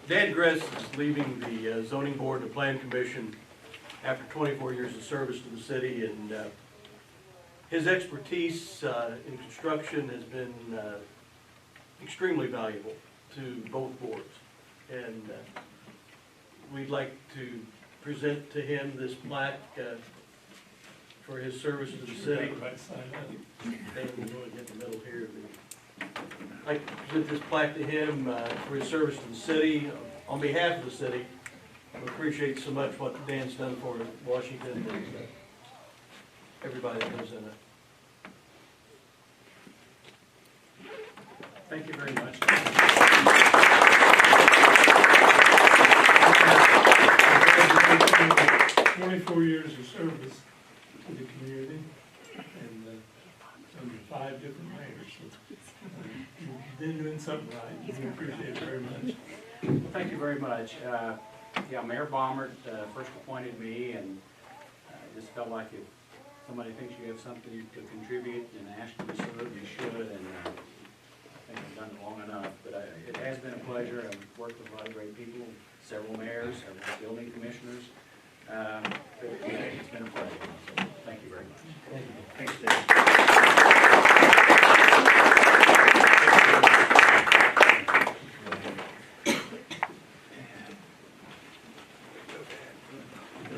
Dan Gress is leaving the zoning board and the plan commission after 24 years of service to the city, and his expertise in construction has been extremely valuable to both boards. And we'd like to present to him this plaque for his service to the city. Dan, we'll go in the middle here. I'd like to present this plaque to him for his service to the city. On behalf of the city, we appreciate so much what Dan's done for Washington and everybody that lives in it. Thank you very much. 24 years of service to the community and under 5 different mayors. So, you've been doing something right. We appreciate it very much. Well, thank you very much. Yeah, Mayor Baumert first appointed me, and I just felt like if somebody thinks you have something to contribute and ask you to serve, you should, and I think I've done it long enough. But it has been a pleasure. I've worked with a lot of great people, several mayors, several building commissioners. It's been a pleasure. So thank you very much. Thanks, Dan.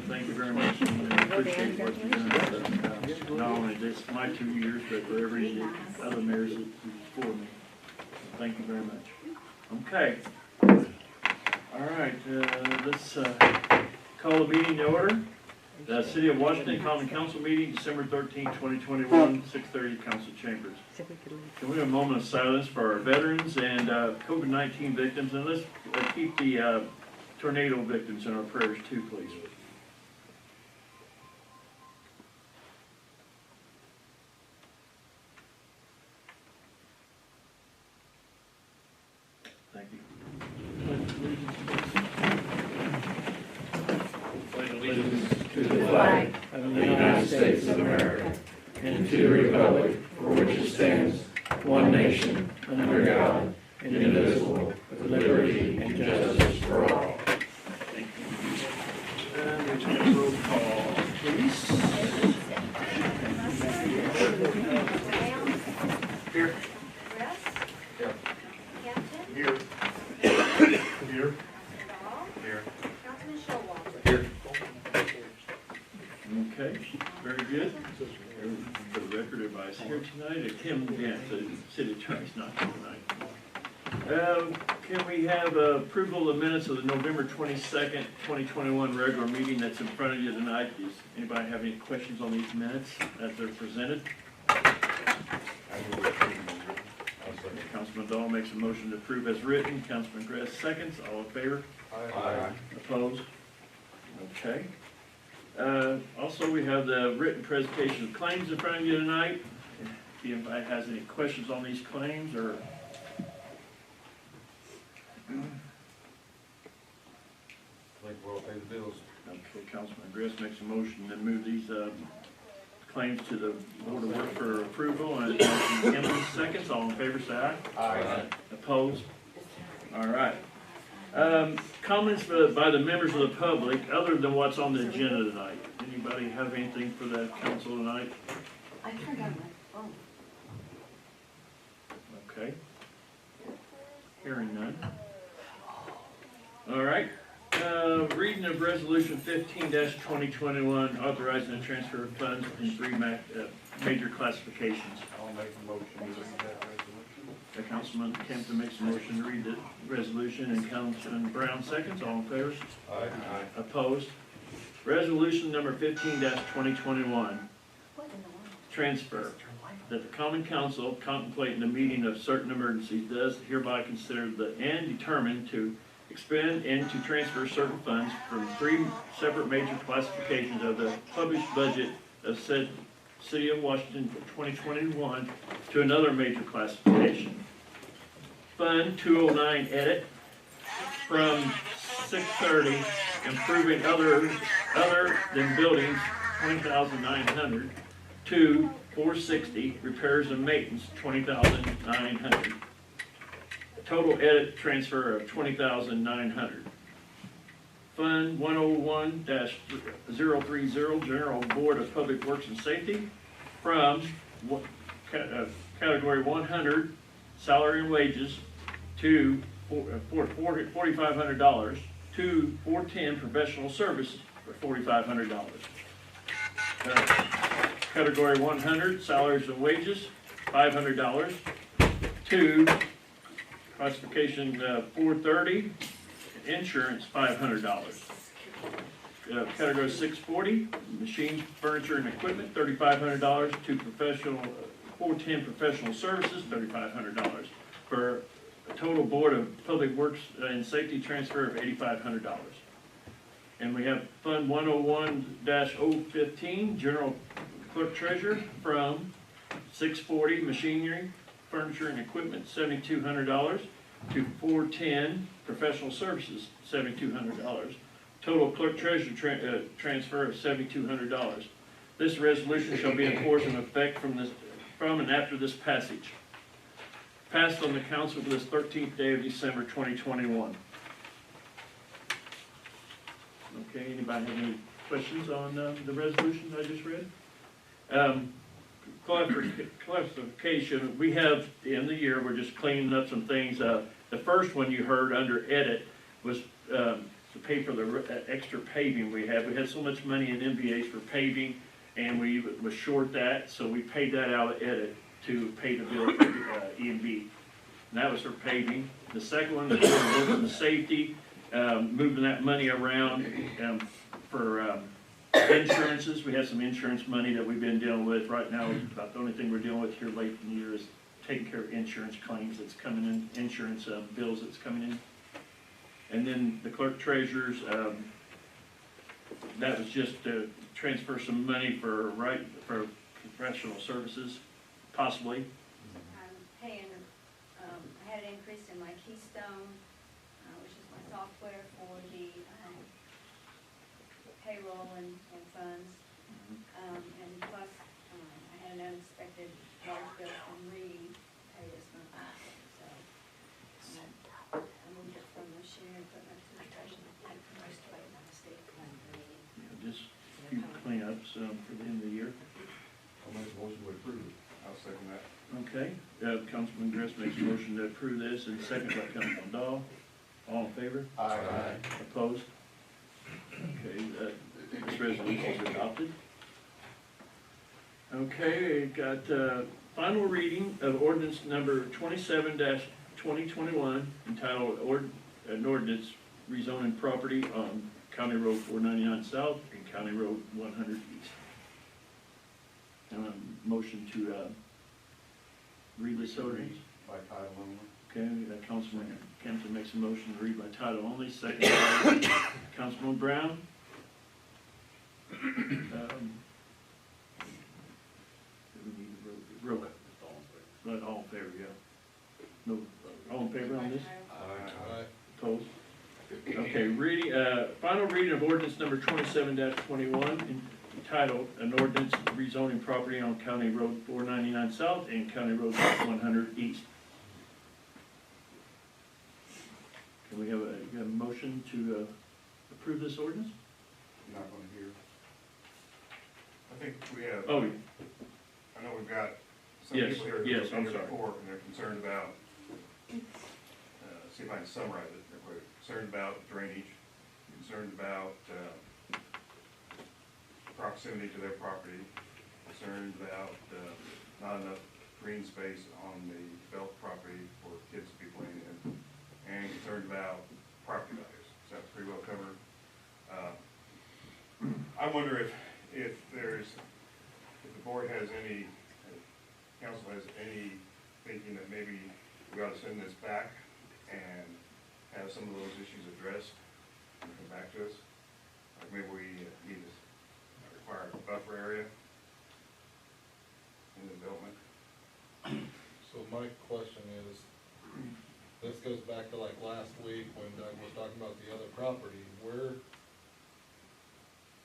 Thank you very much. I appreciate what you're doing. Not only this, my 2 years, but for every other mayors before me. Thank you very much. Okay. All right, let's call the meeting to order. The City of Washington Common Council meeting, December 13, 2021, 6:30 Council Chambers. Can we have a moment of silence for our veterans and COVID-19 victims, and let's keep the tornado victims in our prayers too, please. Thank you. To the flag of the United States of America and to the republic for which it stands, one nation, under God, indivisible, with liberty and justice for all. Thank you. And we take a roll call, please. Here. Gress? Here. Hampton? Here. Here. Dahl? Here. Councilman Showalter? Here. Okay, very good. For the record, everybody's here tonight. Kim Gant, the city attorney's not here tonight. Can we have approval of the minutes of the November 22nd, 2021 regular meeting that's in front of you tonight? Does anybody have any questions on these minutes as they're presented? Councilman Dahl makes a motion to approve as written. Councilman Gress seconds. All in favor? Aye. Opposed? Okay. Also, we have the written presentation of claims in front of you tonight. If anybody has any questions on these claims, or I think we'll pay the bills. okay, Councilman Gress makes a motion to move these claims to the Board of Work for approval, and Councilman Emmons seconds. All in favor, say aye. Aye. Opposed? All right. Comments by the members of the public, other than what's on the agenda tonight. Anybody have anything for the council tonight? I turned on my phone. Okay. Hearing none. All right. Reading of Resolution 15-2021, authorizing the transfer of funds in 3 major classifications. I'll make a motion to read that resolution. Councilman Kempton makes a motion to read the resolution, and Councilman Brown seconds. All in favor? Aye. Opposed? Resolution number 15-2021, transfer. That the Common Council, contemplating the meeting of certain emergencies, does hereby consider and determine to expend and to transfer certain funds from 3 separate major classifications of the published budget of said City of Washington for 2021 to another major classification. Fund 209 edit from 630, improving other than buildings, 20,900, to 460, repairs and maintenance, 20,900. Total edit transfer of $20,900. Fund 101-030, General Board of Public Works and Safety, from category 100, salary and wages, to $4,500, to 410, professional services for $4,500. Category 100, salaries and wages, $500, to classification 430, insurance, $500. Category 640, machine, furniture, and equipment, $3,500, to professional, 410 professional services, $3,500, for a total Board of Public Works and Safety transfer of $8,500. And we have Fund 101-015, General Clerk Treasurer, from 640, machinery, furniture, and equipment, $7,200, to 410, professional services, $7,200. Total Clerk Treasurer transfer of $7,200. This resolution shall be in force and effect from and after this passage. Passed on the council for this 13th day of December 2021. Okay, anybody have any questions on the resolution I just read? Clarification, we have, in the year, we're just cleaning up some things. The first one you heard under edit was to pay for the extra paving we had. We had so much money in MVAs for paving, and we was short that, so we paid that out of edit to pay the bill for E&B. And that was for paving. The second one was for safety, moving that money around for insurances. We have some insurance money that we've been dealing with right now. About the only thing we're dealing with here late in the year is taking care of insurance claims that's coming in, insurance bills that's coming in. And then the clerk treasurer's, that was just to transfer some money for professional services, possibly. I'm paying, I had an increase in my Keystone, which is my software for the payroll and funds. And plus, I had an unexpected large bill from Reed pay this month. So, I moved it from machinery equipment to the treasury. Just a few cleanups for the end of the year. I'll make a motion to approve it. I'll second that. Okay, Councilman Gress makes a motion to approve this, and second by Councilman Dahl. All in favor? Aye. Opposed? Okay, this resolution is adopted. Okay, got final reading of ordinance number 27-2021, entitled an ordinance rezoning property on County Road 499 South and County Road 100 East. Motion to read this ordinance. By title only. Okay, Councilman Kempton makes a motion to read by title only, second by Councilman Brown. Do we need to roll? But all in favor, yeah. No, all in favor on this? Aye. Opposed? Okay, reading, final reading of ordinance number 27-21, entitled an ordinance rezoning property on County Road 499 South and County Road 100 East. Can we have a motion to approve this ordinance? I'm not gonna hear. I think we have, Oh, I know we've got some Yes, people here yes, who I'm are sorry. before, and they're concerned about, see if I can summarize it. They're concerned about drainage, concerned about proximity to their property, concerned about not enough green space on the developed property for kids to be playing in, and concerned about property values. So that's pretty well covered. I wonder if the board has any, council has any thinking that maybe we ought to send this back and have some of those issues addressed and come back to us. Like maybe we need to require a buffer area in the development. So my question is, this goes back to like last week when Doug was talking about the other property, where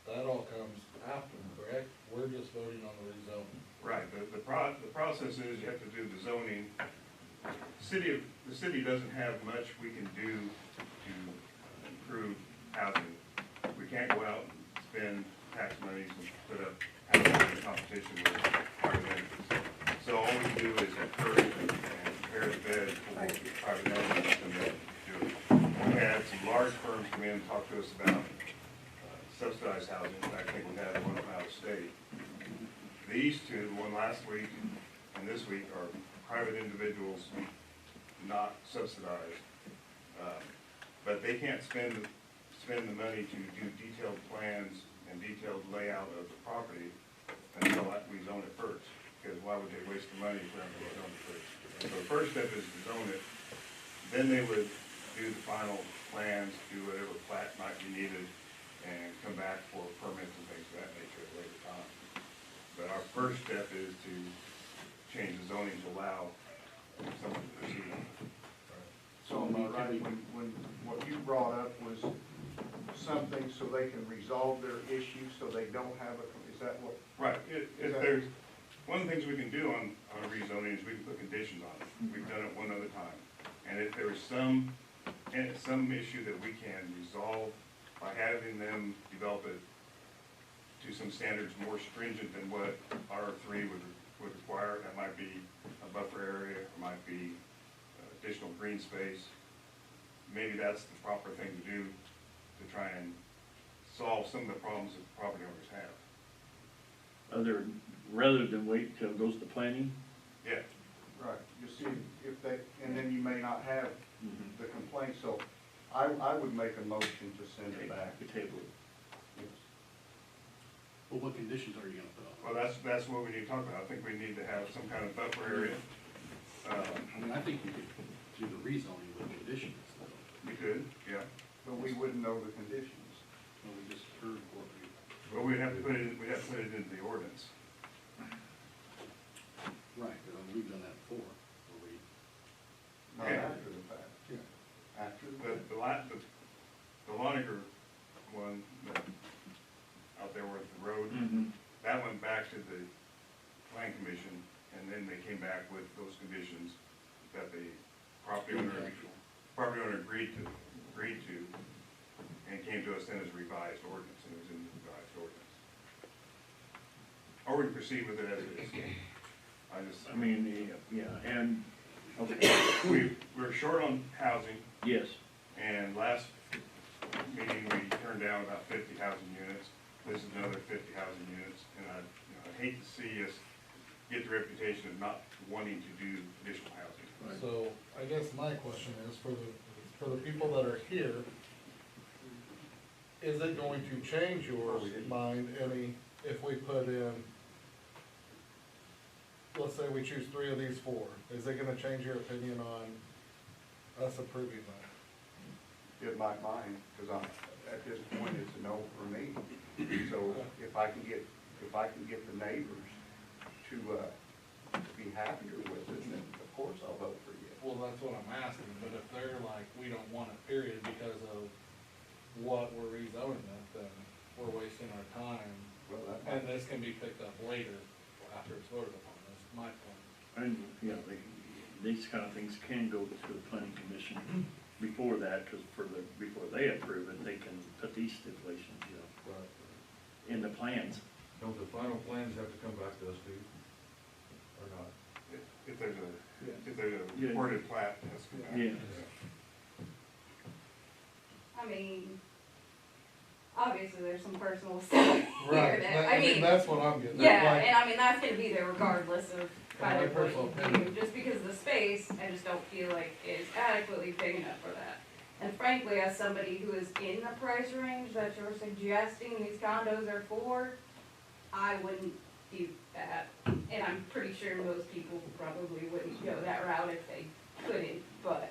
that all comes after, correct? We're just voting on the rezoning. Right, the process is you have to do the zoning, the city doesn't have much we can do to improve housing. We can't go out and spend tax monies and put up housing in competition with private entities. So all we can do is encourage and prepare the bed for private entities to do it. We had some large firms come in and talk to us about subsidized housing. I think we had one out of state. These two, the one last week and this week, are private individuals, not subsidized. But they can't spend the money to do detailed plans and detailed layout of the property until we zone it first. Because why would they waste the money if we're not going to zone it first? So the first step is to zone it, then they would do the final plans, do whatever plat might be needed, and come back for permits and things of that nature at a later time. But our first step is to change the zoning to allow someone to proceed. So am I right, when what you brought up was something so they can resolve their issue, so they don't have is that what? Right, if there's, one of the things we can do on a rezoning is we can put conditions on it. We've done it one other time. And if there's some issue that we can resolve by having them develop it to some standards more stringent than what R3 would require, that might be a buffer area, it might be additional green space. Maybe that's the proper thing to do to try and solve some of the problems that property owners have. Rather than wait till it goes to planning? Yeah. Right, you see, if they, and then you may not have the complaint, so I would make a motion to send it back. The table. Yes. Well, what conditions are you gonna put on? Well, that's what we need to talk about. I think we need to have some kind of buffer area. I mean, I think you could do the rezoning with conditions, though. We could, yeah. But we wouldn't know the conditions. Well, we just heard what we. But we'd have to put it into the ordinance. Right, but we've done that before, where we. Not Yeah. after the fact. Yeah. After the The Loniger one, out there with the road, that went back to the plan commission, and then they came back with those conditions that the property owner agreed to, and came to us then as revised ordinance, and it was in the revised ordinance. Or we can proceed with it as it is. I mean, yeah, and, okay, We're short on housing, yes, and last meeting, we turned down about 50 housing units. This is another 50 housing units, and I'd hate to see us get the reputation of not wanting to do additional housing. So I guess my question is, for the people that are here, is it going to change your mind any if we put in, let's say we choose 3 of these 4, is it gonna change your opinion on us approving that? It might mind, because at this point, it's a no for me. So if I can get the neighbors to be happier with it, then of course I'll vote for yes. Well, that's what I'm asking, but if they're like, we don't want it, period, because of what we're rezoning it, then we're wasting our time. Well, that And might, this can be picked up later, after it's voted upon, that's my point. and, yeah, these kind of things can go to the planning commission before that, because before they approve it, they can put these stipulations, in the plans. Don't the final plans have to come back to us, too? Or not? If there's a Yeah. recorded plat, that's good. Yeah. I mean, obviously, there's some personal stuff here Right, that, I mean, that's what I'm getting at. yeah, Like, and I mean, that's gonna be there regardless of kind my of what personal you do. opinion. Just because of the space, I just don't feel like is adequately big enough for that. And frankly, as somebody who is in the price range that you're suggesting these condos are for, I wouldn't do that. And I'm pretty sure most people probably wouldn't go that route if they couldn't, but,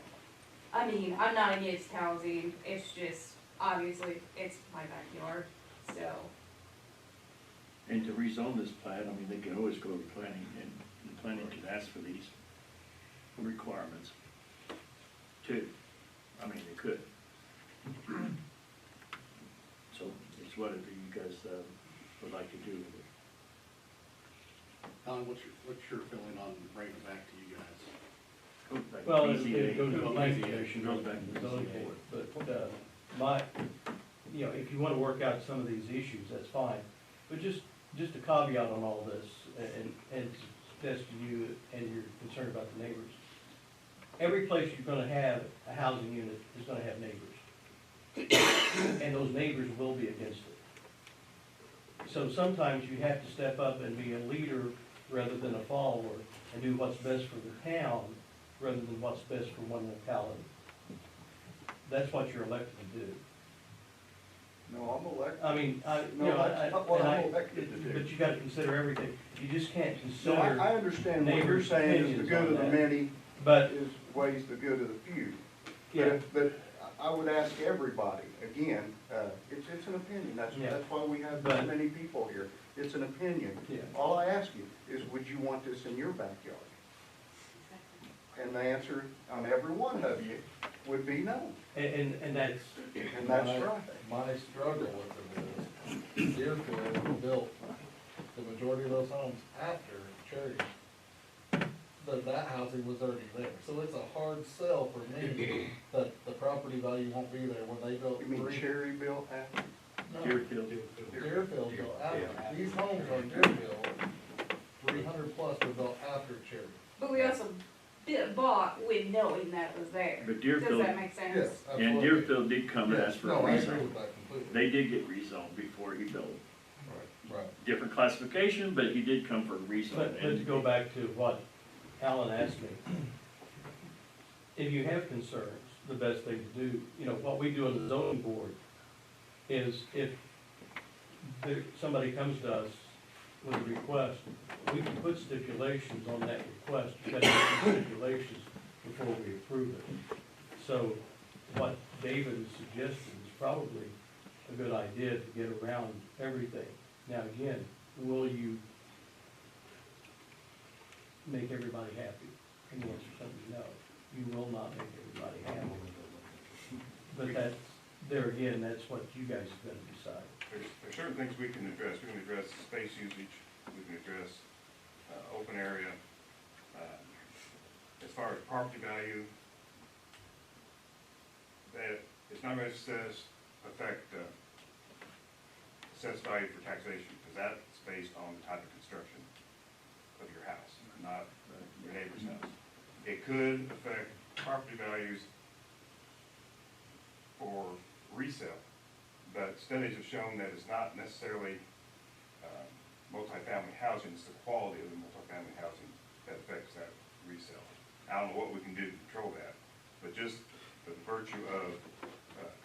I mean, I'm not against housing, it's just, obviously, it's my backyard, so. And to rezone this plat, I mean, they can always go to planning, and the planning can ask for these requirements, too. I mean, they could. So, it's whatever you guys, would like to do with it. Alan, what's your feeling on bringing it back to you guys? Like Well, it PCA. goes to the planning commission, Goes goes back back to to the the zoning ZBA. board, but, if you wanna work out some of these issues, that's fine. But just a caveat on all this, and it's best to you, and you're concerned about the neighbors. Every place you're gonna have a housing unit is gonna have neighbors. And those neighbors will be against it. So sometimes you have to step up and be a leader rather than a follower, and do what's best for the town rather than what's best for one locality. That's what you're elected to do. No, I'm elected. I mean, No, that's not what I'm and elected to do. but you gotta consider everything. You just can't No, I consider, understand what you're neighbors' saying is the opinions good on of the that. many but, is weighs the good of the few. yeah, But I would ask everybody, again, it's an opinion, Yeah. that's why we have But- this many people here. It's an opinion. yeah. All I ask you is, would you want this in your backyard? And the answer on every one of you would be no, And that's, and that's right. My struggle with it is, Deerfield built the majority of those homes after Cherry. That housing was already there, so it's a hard sell for me that the property value won't be there when they built You mean three. Cherryville after? No, Deerfield. Deerfield built after, these homes on Deerfield, 300 plus were built after Cherry. But we also bought with knowing that was there. But Does Deerfield, that make sense? Yes, and absolutely. Deerfield did come and ask for a No, I agree rezone. with that completely. They did get rezoned before he built. Right. Different classification, but he did come for a rezone. but to go back to what Alan asked me, if you have concerns, the best thing to do, what we do in the zoning board is if somebody comes to us with a request, we can put stipulations on that request, you gotta put stipulations before we approve it. So what David is suggesting is probably a good idea to get around everything. Now, again, will you make everybody happy? And the answer is gonna be no. You will not make everybody happy. But there again, that's what you guys are gonna decide. There's certain things we can address. We can address space usage, we can address, open area. As far as property value, that it's not gonna affect, assessed value for taxation, because that's based on the type of construction of your house, not your neighbor's house. It could affect property values for resale, but studies have shown that it's not necessarily multifamily housing, it's the quality of the multifamily housing that affects that resale. I don't know what we can do to control that, but just the virtue of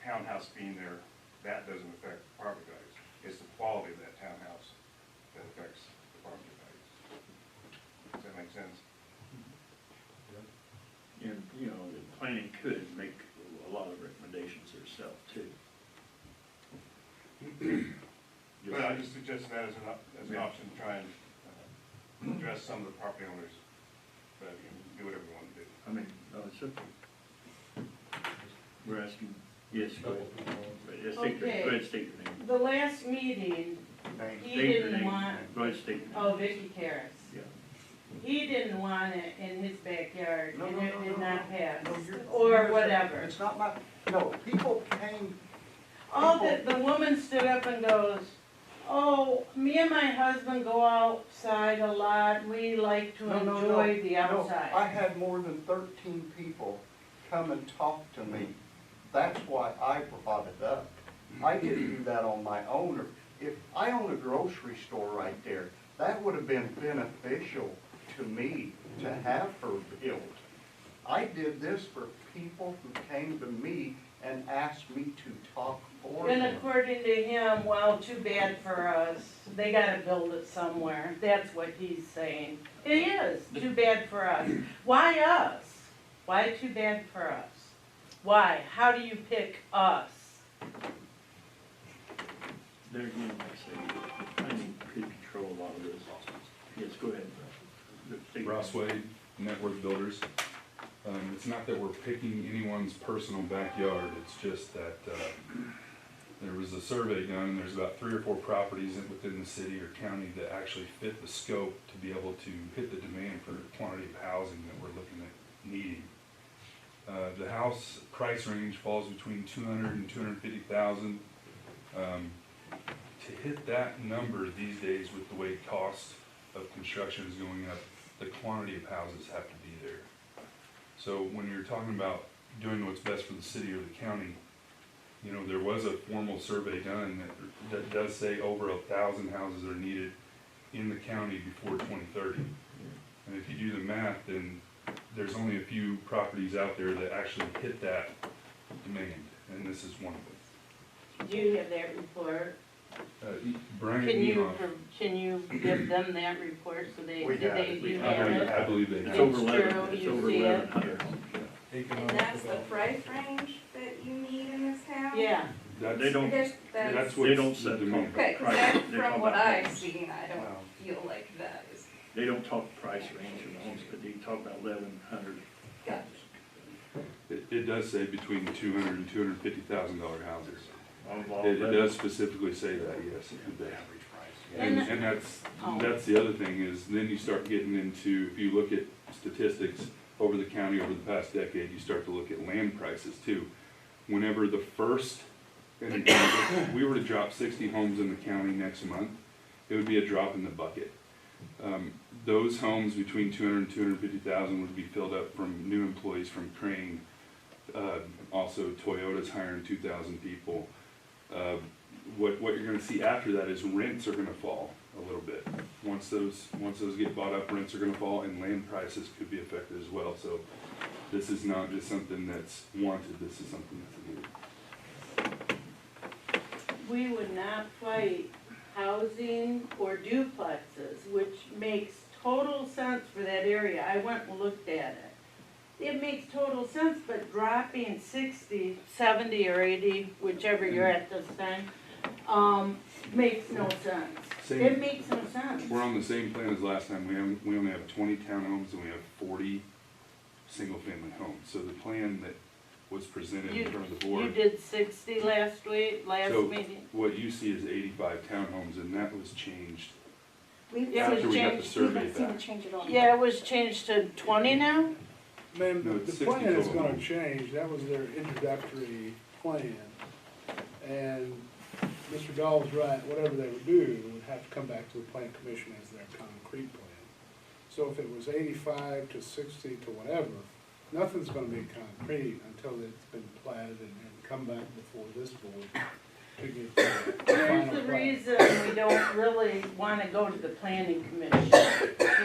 townhouse being there, that doesn't affect property values. It's the quality of that townhouse that affects the property values. Does that make sense? And, the planning could make a lot of recommendations herself too. But I just suggested that as an option to try and address some of the property owners, but do whatever you want to do. I mean, no, it's okay. We're asking, yes, go ahead. Yes, Okay. Go ahead, state your name. The last meeting, Thank you. he State your didn't name. want, Go ahead, state your name. oh, Vicky Karras. Yeah. He didn't want it in his backyard, No, and no, it no, did no, not pass, No, you're- or whatever. It's not my, no, people came, Oh, the woman stood up and goes, oh, me and my husband go outside a lot, we like to No, no, enjoy the no, I outside. had more than 13 people come and talk to me. That's why I brought it up. I didn't do that on my own. If I own a grocery store right there, that would have been beneficial to me to have her built. I did this for people who came to me and asked me to talk for And them. according to him, well, too bad for us, they gotta build it somewhere, that's what he's saying. It is, too bad for us. Why us? Why too bad for us? Why? How do you pick us? There again, like I say, planning could control a lot of this. Yes, go ahead. State your Ross name. Wade, Network Builders. It's not that we're picking anyone's personal backyard, it's just that there was a survey done, and there's about 3 or 4 properties within the city or county that actually fit the scope to be able to hit the demand for the quantity of housing that we're looking at needing. The house price range falls between 200 and 250,000. To hit that number these days with the way cost of construction is going up, the quantity of houses have to be there. So when you're talking about doing what's best for the city or the county, you know, there was a formal survey done that does say over 1,000 houses are needed in the county before 2030. And if you do the math, then there's only a few properties out there that actually hit that demand, and this is one of them. Do you have that report? Brian Can you give them that report so they, We do have they, it. you have it? I believe they It's do. over It's 11, true, it's you over see it. 1,100. And that's the price range that you need in this town? Yeah, They don't, Because that's, That's they what's don't the set demand. okay, 'cause price. that, They talk from what about I've homes. seen, I don't Wow. feel like that is, They don't talk price range of homes, but they talk about 1,100. gotcha. It does say between $200,000 and $250,000 houses. Of all It that. does specifically say that, yes, it does. And- And that's the other thing is, then you start getting into, if you look at statistics over the county over the past decade, you start to look at land prices too. Whenever the first, and if we were to drop 60 homes in the county next month, it would be a drop in the bucket. Those homes between 200 and 250,000 would be filled up from new employees from Crane. Also Toyota's hiring 2,000 people. What you're gonna see after that is rents are gonna fall a little bit. Once those get bought up, rents are gonna fall and land prices could be affected as well. So this is not just something that's wanted, this is something that's needed. we would not fight housing or duplexes, which makes total sense for that area. I went and looked at it. It makes total sense, but dropping 60, 70, or 80, whichever you're at this time, makes no sense. Same. It makes no sense. We're on the same plan as last time. We only have 20 townhomes and we have 40 single-family homes. So the plan that was presented in front of the You board. did 60 last So meeting? what you see is 85 townhomes and that was changed We've It was after we got the changed. survey back. change it on. Yeah, it was changed to 20 now? Ma'am, No, the it's 60 plan is total. gonna change, that was their introductory plan. And Mr. Dahl's right, whatever they would do, would have to come back to the plan commission as their concrete plan. So if it was 85 to 60 to whatever, nothing's gonna be concrete until it's been platted and come back before this board to get the Here's final the plan. reason we don't really wanna go to the planning commission.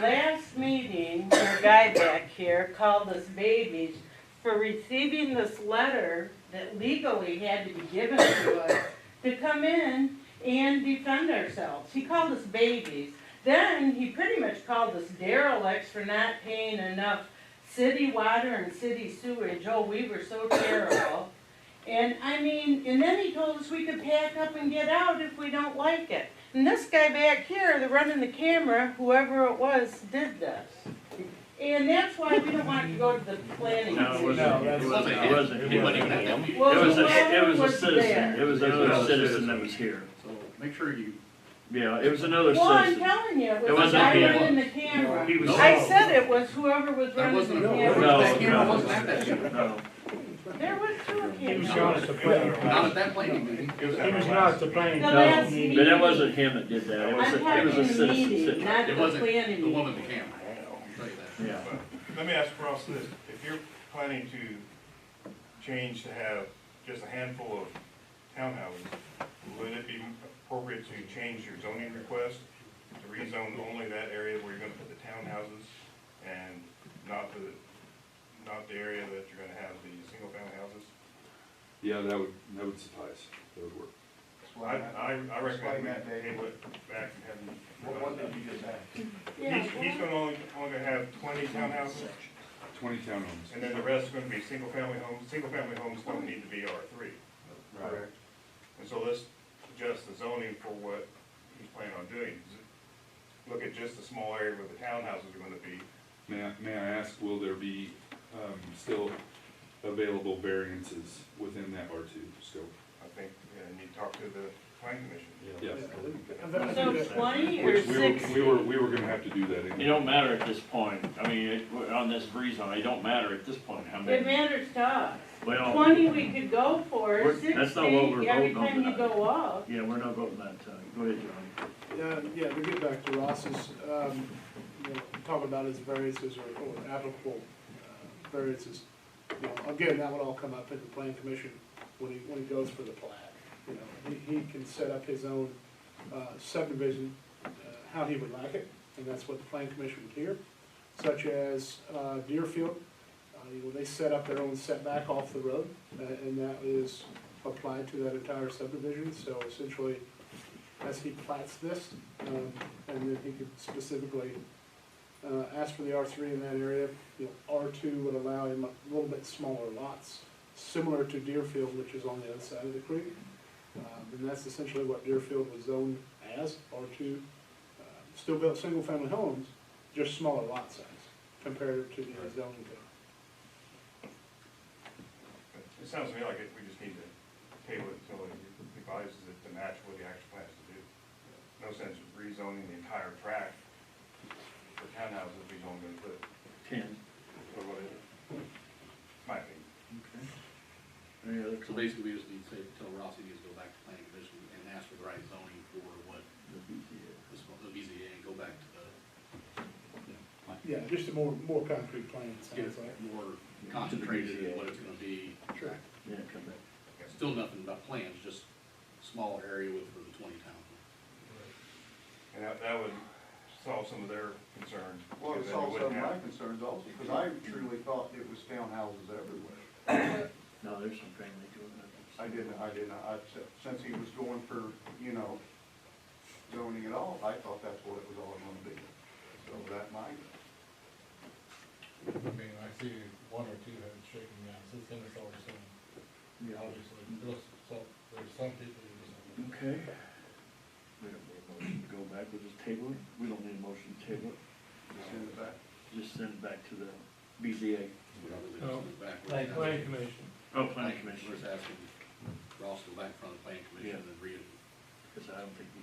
Last meeting, your guy back here called us babies for receiving this letter that legally had to be given to us to come in and defend ourselves. He called us babies. Then he pretty much called us derelicts for not paying enough city water and city sewage. Oh, we were so terrible. And I mean, and then he told us we could pack up and get out if we don't like it. And this guy back here, the running the camera, whoever it was, did this. And that's why we don't want to go to the planning No, it commission. wasn't, that's- it wasn't It wasn't him. even him. Well, It was whoever a was citizen, there. it was another citizen that was here. So make sure you, Yeah, it was another Well, I'm citizen. telling you, it It was the wasn't guy him. running the camera. He was. I said it was whoever was that running wasn't, the that camera. camera wasn't at that meeting. No, There was two He was cameras. not at the planning. Not at that planning meeting. It was He at was our not last at the planning. The no, last meeting. but it wasn't him that did that. It was, I'm it was a talking the citizen meeting, sitting. not It the wasn't planning the one meeting. in the camera, I'll tell you that. Yeah. Let me ask Ross this, if you're planning to change to have just a handful of townhouses, would it be appropriate to change your zoning request to rezone only that area where you're gonna put the townhouses and not the area that you're gonna have the single-family houses? Yeah, that would suffice. That would work. I recommend we table it back and have him. What did you just ask? Yeah, He's gonna only have 20 townhouses, 20 townhomes. and then the rest is gonna be single-family homes. Single-family homes don't need to be R3. Correct. And so let's adjust the zoning for what he's planning on doing. Look at just the small area where the townhouses are gonna be. May I ask, will there be still available variances within that R2 scope? I think, and you talk to the planning commission. Yes. So 20 or Which 60? we were gonna have to do that anyway. It don't matter at this point, I mean, on this rezone, it don't matter at this point how It many. matters to us. Well, 20 we could go for, We're- 60 that's not what we're every voting on time you tonight. go up. yeah, we're not voting that time. Go ahead, Johnny. Yeah, to get back to Ross's, talking about his variances or applicable variances, again, that would all come up in the plan commission when he goes for the plat. He can set up his own subdivision, how he would like it, and that's what the plan commission would hear, such as Deerfield. They set up their own setback off the road, and that is applied to that entire subdivision, so essentially, as he plats this, and then he could specifically ask for the R3 in that area. R2 would allow him a little bit smaller lots, similar to Deerfield, which is on the other side of the creek. And that's essentially what Deerfield was zoned as, R2. Still built single-family homes, just smaller lot size compared to the zoning code. It sounds to me like we just need to table it until it advises it to match what he actually plans to do. No sense of rezoning the entire tract for townhouses if he's only gonna put 10. or whatever. My opinion. Okay. Any other So basically, we just need to say, tell Rossi he needs to go back to planning commission and ask for the right zoning for what, the BZA, and go back to the, Yeah, just a more concrete plan, it get sounds like. more concentrated in what it's gonna be. Sure. Yeah, come back. Still nothing about plans, just smaller area with for the 20 town. And that would solve some of their concerns. Well, it because then we solves some wouldn't of my have- concerns also, because I truly thought it was townhouses everywhere. No, there's some family to it. Since he was going for, zoning it all, I thought that's what it was all gonna be. So that might. I mean, I see one or two heads shaking now, so it's gonna solve some, Yeah. obviously. There's some people who just. Okay. We don't need a motion to go back, we'll just table it. We don't need a motion to table it. Send it back. Just send it back to the BZA. Planning commission. Oh, planning commission. We're just asking Ross to go back in front of the planning commission and read it. Because I don't think we,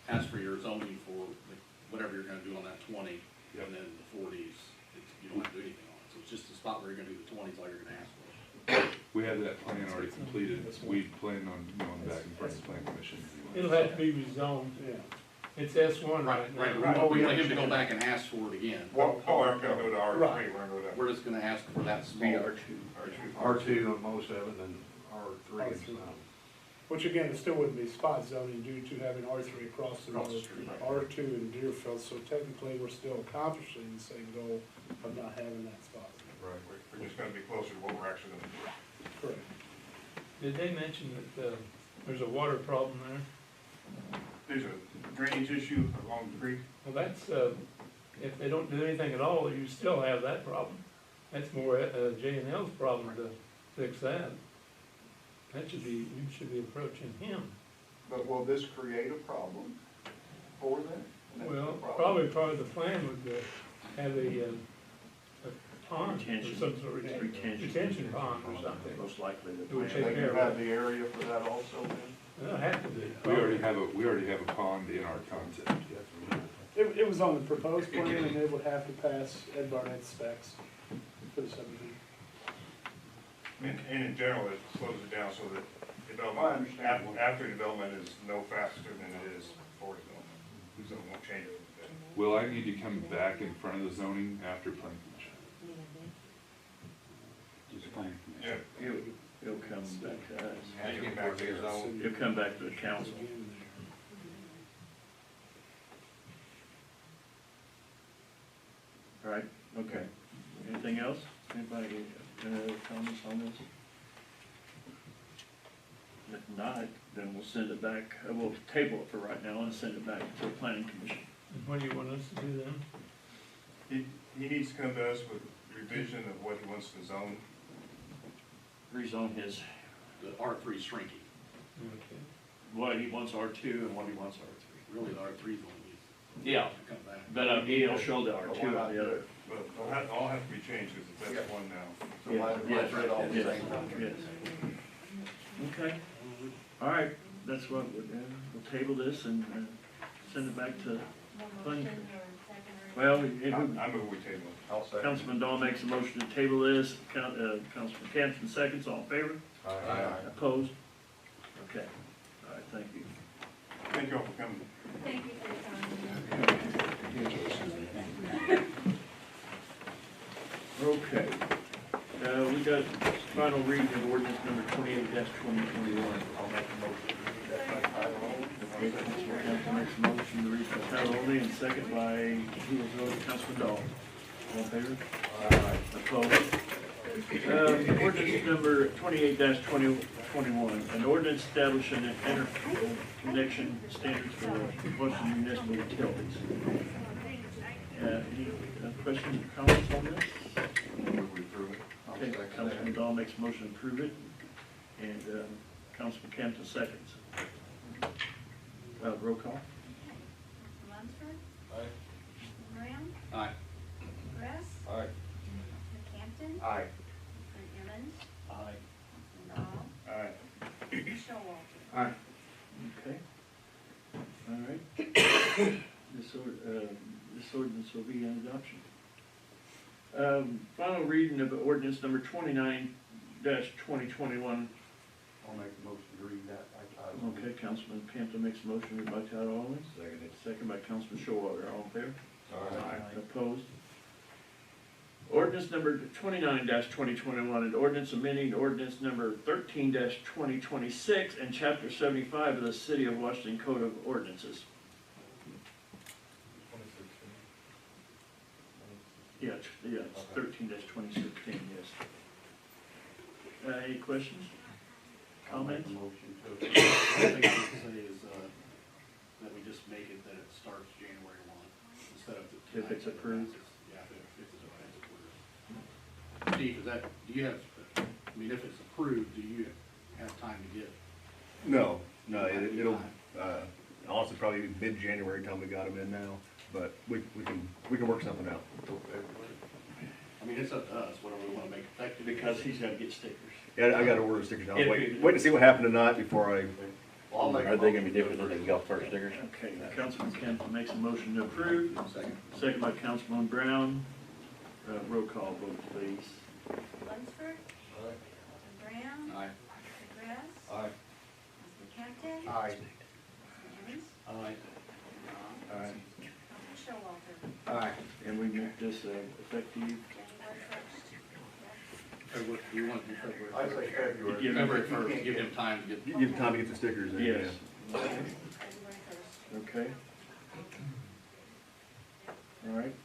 Ask for your zoning for like, whatever you're gonna do on that 20, and then the 40s, you don't have to do anything on it. So it's just the spot where you're gonna do the 20s, all you're gonna ask for. We had that plan already completed. We planned on going back in front of the plan commission. It'll have to be rezoned. Yeah. It's S1 right Right, now. we want him to go back and ask for it again. Well, we're gonna go to R3, Right. we're gonna go to We're just gonna ask for that small. BR2. R2. on most of it, and R3 is not. Which again, it still wouldn't be spot zoning due to having R3 across the Across the road, street, right. R2 in Deerfield, so technically, we're still accomplishing the same goal of not having that spot. Right. We're just gonna be closer to what we're actually gonna do. Correct. Did they mention that there's a water problem there? There's a drainage issue along the creek. Well, that's, if they don't do anything at all, you still have that problem. That's more J&L's problem to fix that. That should be, you should be approaching him. But will this create a problem for them? That's the Well, problem. probably part of the plan would have a pond or Retention. some sort of retention pond or something. Most likely the It would plan. take They care can of have the area for that also then? It'll have to be. We already have a pond in our concept. It was on the proposed plan, and it would have to pass Ed Barnett's specs for the subdivision. And in general, it slows it down so that I development, understand. after development is no faster than it is before development. We don't want change it. Will I need to come back in front of the zoning after plan commission? Yeah, It'll come back to us. and you get back to your zone. It'll come back to the council. All right, okay. Anything else? Anybody, any other comments on this? If not, then we'll send it back, we'll table it for right now and send it back to the planning commission. And what do you want us to do then? He needs to come to us with revision of what he wants to zone. Rezone his, The R3 shrinking, Okay. what he wants R2 and what he wants R3. really the R3's only Yeah, needs to come back. but he'll show the R2 on the other. But all have to be changed because that's one now. So might as well Yes, do it all at the yes, same time. yes. Okay, all right, that's what, we'll table this and send it back to, One motion or second or? well, I move we table it. I'll second. Councilman Dahl makes a motion to table this, Councilman Campson seconds, all in favor? Aye. Opposed? Okay, all right, thank you. Thank you all for coming. Thank you for your time. Okay, we got final reading of ordinance number 28-2021. I'll make a motion to read that by title only. Okay, Councilman Campbell makes a motion to read by title only, and second by, who was voting, Councilman Dahl. All in favor? Opposed? Ordinance number 28-2021, an ordinance establishing an interconnection standards for Washington municipal utilities. Any questions or comments on this? Okay, Councilman Dahl makes a motion to approve it, and Councilman Campbell seconds. Roll call? Lunsford. Aye. Brown. Aye. Gress. Aye. Campton. Aye. Evans. Aye. Dahl. Aye. Showalter. Okay. All right. This ordinance will be in adoption. Final reading of ordinance number 29-2021. I'll make a motion to read that by title only. Okay, Councilman Campbell makes a motion to read by title only. Second by Councilman Showalter. All in favor? Aye. Opposed? Ordinance number 29-2021, an ordinance amending ordinance number 13-2026 and chapter 75 of the City of Washington Code of Ordinances. Yeah, it's 13-2016, yes. Any questions? I'll make Comments? a motion to One approve. thing I would say is, that we just make it that it starts January 1, instead of. If it's approved. Yeah, if it's approved. Steve, is that, do you have, I mean, if it's approved, do you have time to get? No, it'll, honestly, probably be mid-January time we got them in now, but we can work something out. I mean, it's up to us, whatever we wanna make effective. Because he's gotta get stickers. Yeah, I gotta order stickers now, wait to see what happened tonight before I, I'll make a Are they gonna be motion different to than the approve. golf cart stickers? Okay, Councilman Campbell makes a motion to approve. Second by Councilman Brown. Roll call vote, please. Lunsford. Brown. Aye. Gress. Aye. Campton. Aye. Evans. Aye. Dahl. Aye. Showalter. Aye. And we make this effective. January 1st. February, do you want to do February? I say February. Give February 1st, give him time to get. give time to get the stickers in. Yes. February 1st. Okay. All right.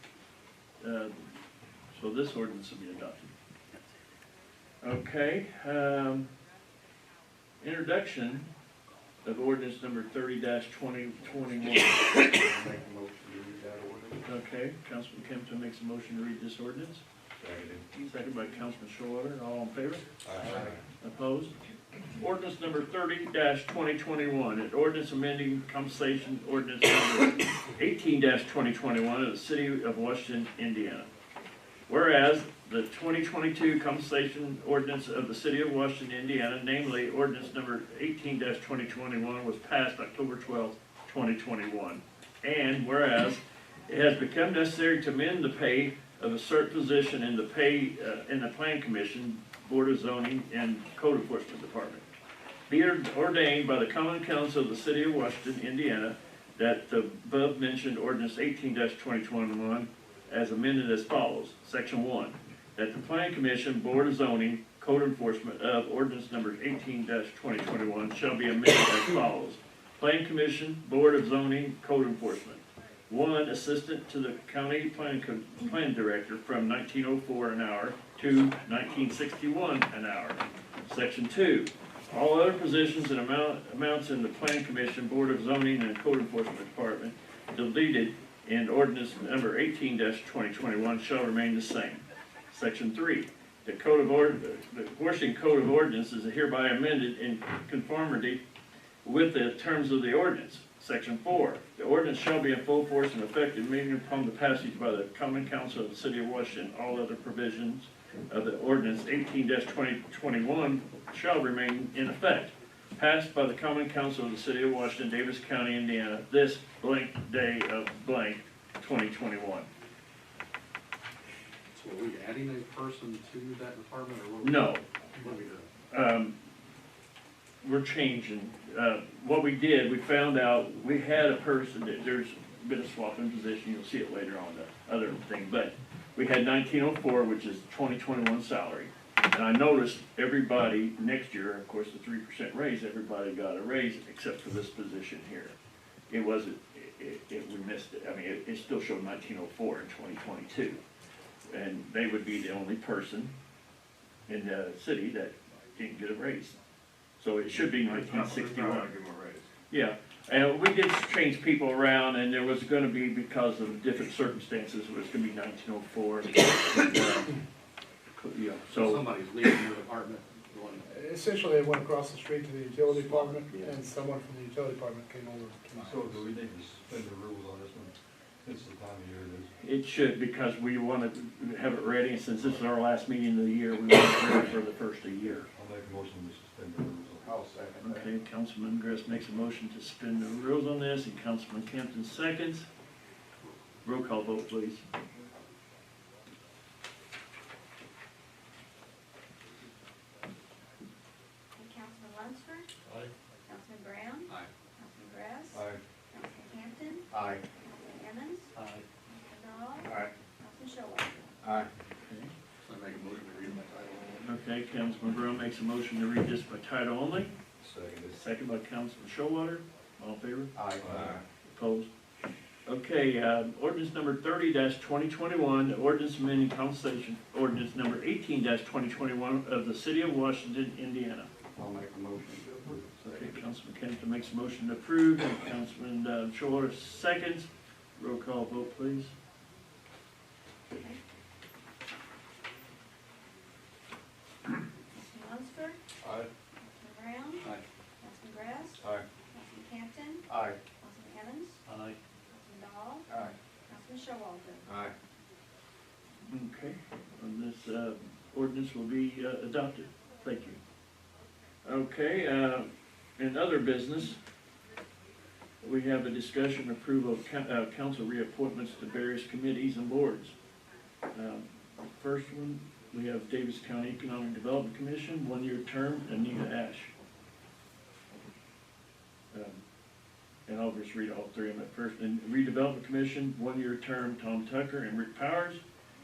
So this ordinance will be adopted. Okay, introduction of ordinance number 30-2021. I'll make a motion to read that ordinance. Okay, Councilman Kempton makes a motion to read this ordinance. Second by Councilman Showalter, all in favor? Aye. Opposed? Ordinance number 30-2021, an ordinance amending compensation ordinance number 18-2021 of the City of Washington, Indiana. Whereas the 2022 compensation ordinance of the City of Washington, Indiana, namely ordinance number 18-2021, was passed October 12, 2021. And whereas it has become necessary to amend the pay of a certain position in the in the Plan Commission, Board of Zoning, and Code Enforcement Department. Be it ordained by the Common Council of the City of Washington, Indiana, that the above mentioned ordinance 18-2021 as amended as follows. Section 1, that the Plan Commission, Board of Zoning, Code Enforcement of ordinance number 18-2021 shall be amended as follows. Plan Commission, Board of Zoning, Code Enforcement. 1, assistant to the county plan director from 1904 an hour to 1961 an hour. Section 2, all other positions and amounts in the Plan Commission, Board of Zoning, and Code Enforcement Department deleted in ordinance number 18-2021 shall remain the same. Section 3, the Washington Code of Ordinances is hereby amended in conformity with the terms of the ordinance. Section 4, the ordinance shall be in full force and effective immediately upon the passage by the Common Council of the City of Washington. All other provisions of the ordinance 18-2021 shall remain in effect. passed by the Common Council of the City of Washington, Davis County, Indiana, this blank day of blank 2021. So are we adding a person to that department, or what? No, What are we doing? we're changing. What we did, we found out, we had a person, that there's been a swap in position, you'll see it later on, the other thing, but we had 1904, which is 2021 salary. And I noticed everybody, next year, of course, the 3% raise, everybody got a raise except for this position here. It wasn't, we missed it, I mean, it still showed 1904 in 2022. And they would be the only person in the city that didn't get a raise. So it should be 1961. Yeah, and we did change people around, and there was gonna be, because of different circumstances, it was gonna be 1904. Yeah, so, Somebody's leaving your department, going, Essentially, they went across the street to the utility department, Yeah. and someone from the utility department came over to my So office. do we need to suspend the rules on this one? It's the time of year it is. it should, because we wanna have it ready, and since this is our last meeting of the year, we want it ready for the first of the year. I'll make a motion to suspend the rules. I'll second that. Okay, Councilman Gress makes a motion to suspend the rules on this, and Councilman Campton seconds. Roll call vote, please. Councilman Lunsford. Aye. Councilman Brown. Aye. Councilman Grass. Aye. Councilman Campton. Aye. Councilman Emmons. aye. Councilman Dahl. Aye. Councilman Showalter. Aye. So I make a motion to read by title only. Okay, Councilman Brown makes a motion to read this by title only, Seconded. second by Councilman Showalter. All in favor? Aye. Opposed? Okay, ordinance number 30-2021, ordinance amending compensation, ordinance number 18-2021 of the City of Washington, Indiana. I'll make a motion to approve. Okay, Councilman Kempton makes a motion to approve, and Councilman Showalter seconds. Roll call vote, please. Councilman Lunsford. Aye. Councilman Brown. Aye. Councilman Grass. Aye. Councilman Campton. Aye. Councilman Emmons. Aye. Councilman Dahl. Aye. Councilman Showalter. Aye. Okay, and this ordinance will be adopted. Thank you. Okay, in other business, we have a discussion approval of council reappointments to various committees and boards. First one, we have Davis County Economic Development Commission, one-year term, Anita Ash. And I'll just read all three of them at first. And Redevelopment Commission, one-year term, Tom Tucker and Rick Powers.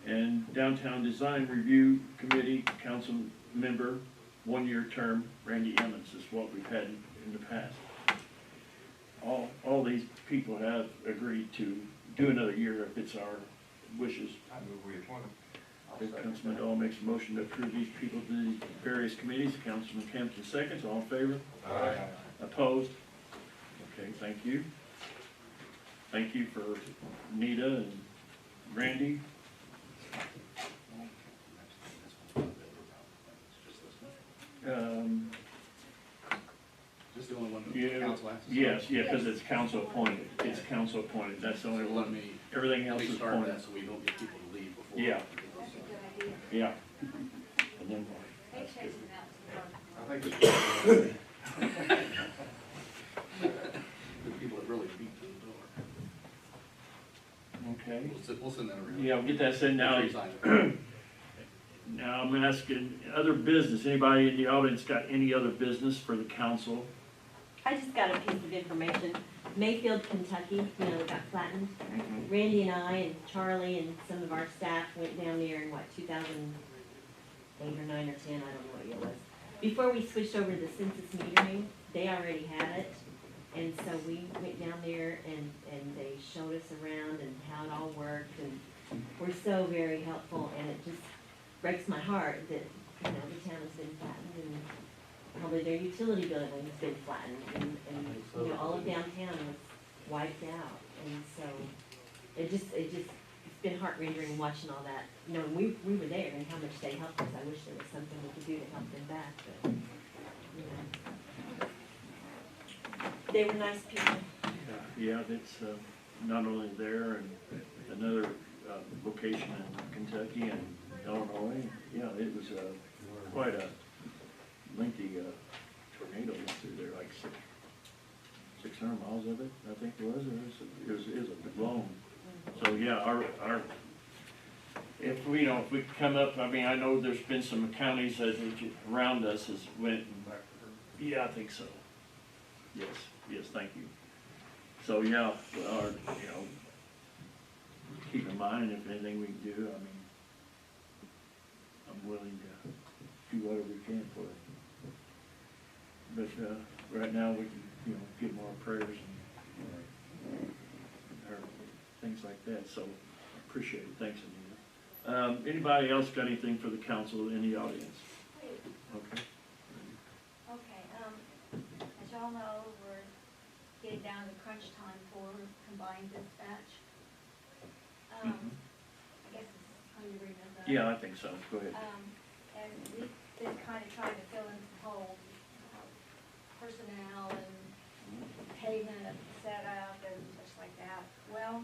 And Downtown Design Review Committee, council member, one-year term, Randy Emmons, is what we've had in the past. All these people have agreed to do another year if it's our wishes. I move we appoint them. Councilman Dahl makes a motion to approve these people to the various committees. Councilman Campton seconds. All in favor? Aye. Opposed? Okay, thank you. Thank you for Nita and Randy. Just the only one Yeah, that council has to. Yes, yeah, because it's council appointed. It's council appointed. That's the only Let one. me, Everything let else me is start appointed. that so we don't get people to leave before. Yeah. That's a good idea. Yeah. And then, They that's chase good. them out to the I think it's. The people that really beat the door. Okay. We'll send that around. Yeah, we'll get that sent now. Make sure you sign it. Now, I'm asking, other business, anybody in the audience got any other business for the council? I just got a piece of information. Mayfield, Kentucky, you know, got flattened. Randy and I and Charlie and some of our staff went down there in 2008 or 9 or 10, I don't know what year it was. Before we switched over to the census metering, they already had it. And so we went down there and they showed us around and how it all worked, and were so very helpful, and it just breaks my heart that, you know, the town has been flattened, and probably their utility building has been flattened, and you know, all of downtown was wiped out, and so it's been heart-rending watching all that. You know, we were there, and how much they helped us. I wish there was something we could do to help them back, but, you know. They were nice people. Yeah, it's not only there and another location in Kentucky and Illinois. Yeah, it was quite a lengthy tornado went through there, like 600 miles of it, I think it was, it was a blown. So, yeah, our, if we, if we come up, I mean, I know there's been some counties that around us has went, yeah, I think so. Yes, thank you. So, yeah, our, keep in mind if anything we can do, I mean, I'm willing to do whatever we can for it. But, right now, we can, give more prayers and, or things like that, so I appreciate it, thanks, Anita. Anybody else got anything for the council in the audience? Okay. Okay, as y'all know, we're getting down to crunch time for combined dispatch. I guess it's time to read this up. Yeah, I think so, go ahead. And we've been kind of trying to fill in some holes, personnel and payment and setup and such like that. Well,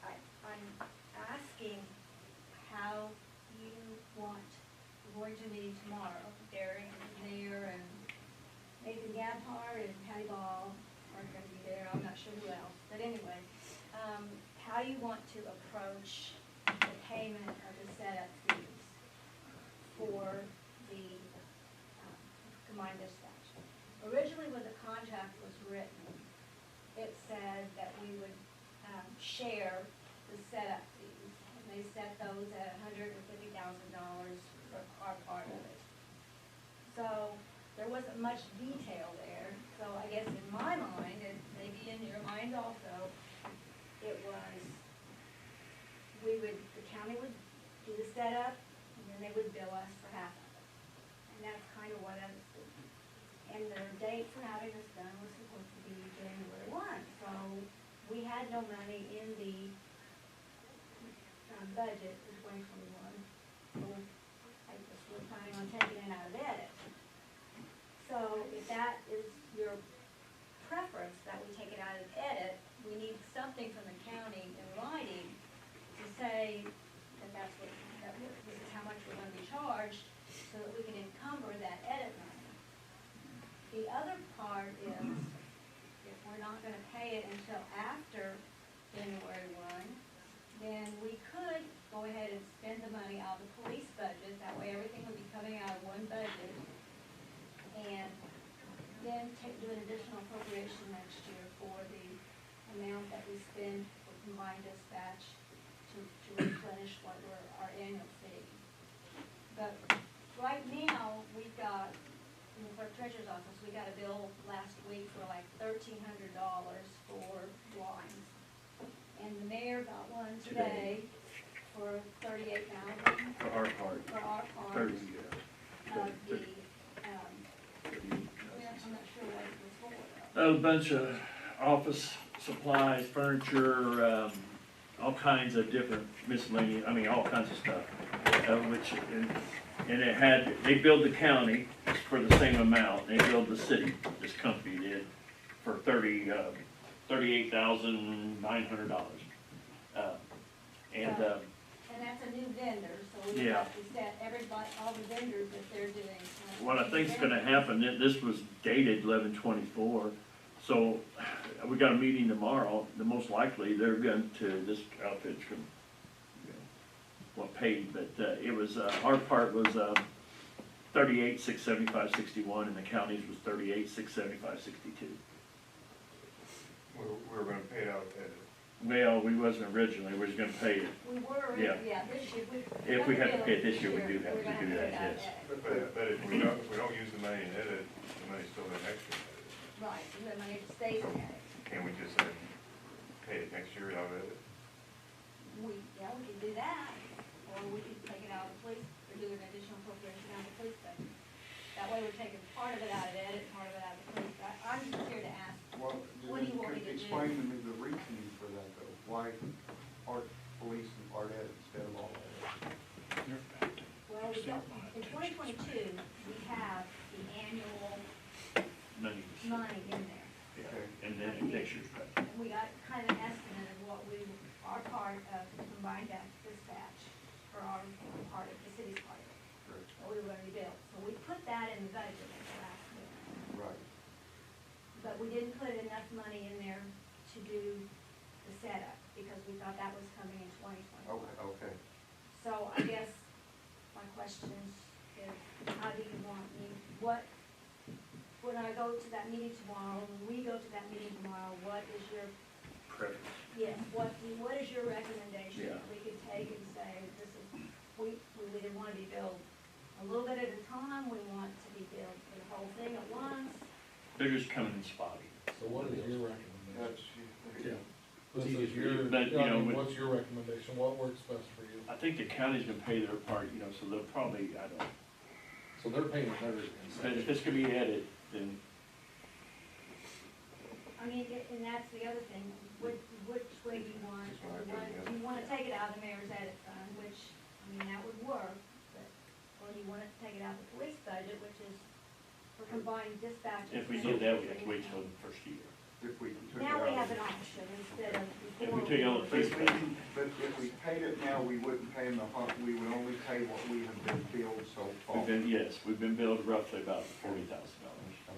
I'm asking how you want, we're going to meeting tomorrow, Derek and Mayor and Nathan Gabhart and Patty Ball are going to be there, I'm not sure who else, but anyway, how you want to approach the payment of the setup fees for the combined dispatch. Originally, when the contract was written, it said that we would share the setup fees, and they set those at $150,000 for our part of it. So there wasn't much detail there. So I guess in my mind, and maybe in your mind also, it was the county would do the setup, and then they would bill us for half of it. And that's kind of what I was doing. And their date for having this done was supposed to be January 1. So we had no money in the budget for 2021. So I guess we're planning on taking it out of edit. So if that is your preference, that we take it out of edit, we need something from the county in writing to say that this is how much we're going to be charged, so that we can encumber that edit money. The other part is, if we're not gonna pay it until after January 1, then we could go ahead and spend the money out of the police budget, that way everything would be coming out of one budget, and then do an additional appropriation next year for the amount that we spend for combined dispatch to replenish our annual fee. But right now, we've got, in the clerk treasurer's office, we got a bill last week for like $1,300 for blinds. And the mayor got one today for $38,000. For our part. For our part. 30, Of the, I'm not sure what it was for. A bunch of office supplies, furniture, all kinds of different miscellaneous, all kinds of stuff. And it had, they billed the county for the same amount, they billed the city, this company did, for $38,900. And that's a new vendor, so we have to set everybody, all the vendors that they're doing. What I think's gonna happen, this was dated 11/24, so we got a meeting tomorrow, the most likely they're going to, this outfit's gonna, paid, but it was, our part was $38,675.61, and the county's was $38,675.62. We were gonna pay it out of edit. Well, we wasn't originally, we was gonna pay it. We were, Yeah. this year. If we have to pay it this year, we do have to do that, yes. But if we don't use the money in edit, the money's still in extra edit. Right, and the money stays in it. Can we just pay it next year out of edit? We can do that, or we can take it out of the police, or do an additional appropriation out of the police budget. That way we're taking part of it out of edit, part of it out of the police. I'm just here to ask, Well, what do you want me to do? explain to me the reasoning for that though, why art police and art ed instead of all that? Well, in 2022, we have the annual Money. money in there. Yeah. And then next year's budget. And we got kind of an estimate of what our part of the combined dispatch for our part of the city's part of it, what we were going to build. So we put that in the budget at the last meeting. Right. but we didn't put enough money in there to do the setup, because we thought that was coming in 2021. Okay. So I guess my question is, how do you want me, when I go to that meeting tomorrow, when we go to that meeting tomorrow, what is your, Preference. yes, what is your recommendation? Yeah. We could take and say, this is, we either want to be billed a little bit at a time, we want to be billed for the whole thing at once. They're just coming in spotty. So what is your recommendation? Yeah. This is your, But, you know, what's your recommendation? What works best for you? I think the county's gonna pay their part, you know, so they'll probably, I don't, So they're paying theirs. but if it's gonna be added, then I mean, and that's the other thing, which way do you want, do you want to take it out of the mayor's edit fund, which, I mean, that would work, but, or do you want to take it out of the police budget, which is for combined dispatch? if we did that, we have to wait till the first year. If we took it Now we out. have an option instead of If before. we take out the police budget, But if we paid it now, we wouldn't pay them we would only pay what we have been billed so far. we've been billed roughly about $40,000.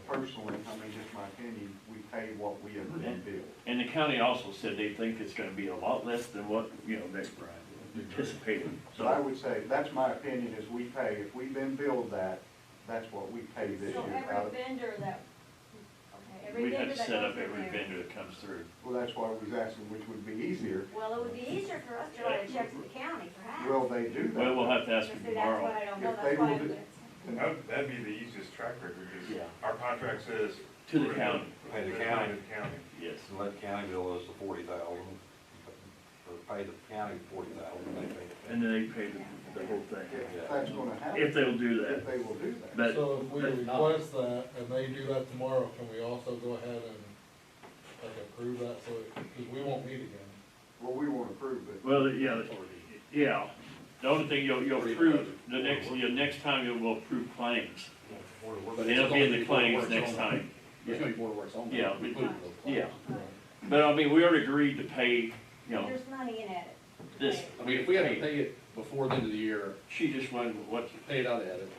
Personally, I mean, just my opinion, we pay what we have been billed. And the county also said they think it's gonna be a lot less than what, you know, they anticipated, So I so. would say, that's my opinion, is we pay, if we've been billed that, that's what we pay this So year. out every of- vendor that, okay, every We vendor have to that set up goes in every there. vendor that comes through. Well, that's why I was asking which would be easier. Well, it would be easier for us to write a check to the county, perhaps. Will they do that? Well, we'll have to ask See, them that's what tomorrow. I don't know, If that's they why will I'm do- gonna. That'd be the easiest track record, because Yeah. our contract says. To the county, Pay the we're gonna county, pay the county. yes. and let the county bill us the 40,000, or pay the county 40,000, they pay. And then they pay the whole thing, If that's gonna happen. if they'll do If that. they will do that. But, So if we but not- request that and they do that tomorrow, can we also go ahead and like approve that, so, because we won't meet again? Well, we won't approve it. well, yeah. The only thing you'll approve, the next time you'll approve claims. But It'll be in the claims next time. It's gonna be Board of Works only. Yeah. Including those Yeah, claims. but I mean, we already agreed to pay, you know, There's money in it. this, I mean, if we have to pay it before the end of the year, she just wanted what, pay it out of it.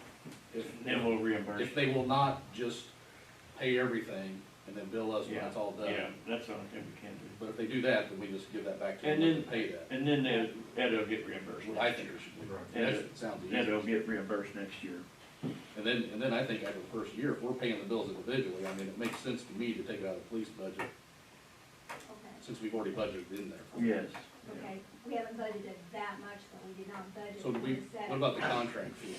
If, then we'll reimburse. if they will not just pay everything and then bill us when Yeah, it's all done. yeah, that's the only thing we can do. But if they do that, then we just give that back to And them then- and pay that. And then that'll get reimbursed. What I think we should do. And That sounds easy. that'll get reimbursed next year. And then I think after the first year, if we're paying the bills individually, I mean, it makes sense to me to take it out of the police budget, Okay, since we've already budgeted in there. Yes. okay, we haven't budgeted that much, but we did not budget. So do we, for the set. what about the contract fee?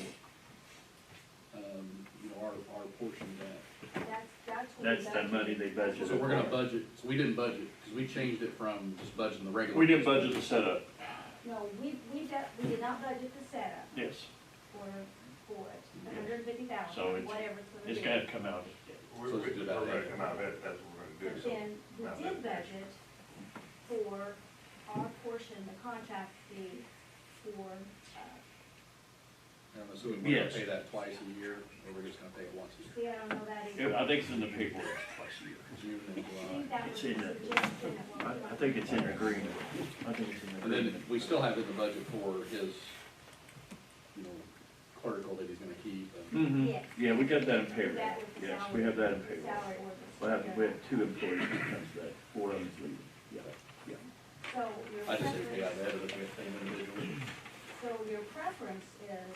You know, our portion of that. That's what we That's the money they budgeted. So we're gonna budget, so we didn't budget, because we changed it from just budgeting the regular. We didn't budget the setup, No, we did not budget the setup yes. for it, $150,000, So it's- whatever it's gonna be. It's gotta come out. We're So it's about gonna that. come out of it, that's what we're gonna But do, so. then we Not did that. budget for our portion, the contract fee for, I'm assuming we're Yes. gonna pay that twice a year, or we're just gonna pay it once a year, see, I don't know that either. I think it's in the paperwork twice a year. June and I think July. that was It's the in the- suggestion at one point. I think it's in the agreement. I think it's in the And then agreement. we still have in the budget for his, you know, clerical that he's gonna keep, and Mhm. Yes. Yeah, we got that in That payroll. was the Yes, salary- we have that in payroll. Salary ordinance. We have 2 employees when it comes to that, 4 of them's leaving. Yeah. So your I just say pay out preference, of that, if we have to pay him individually. so your preference is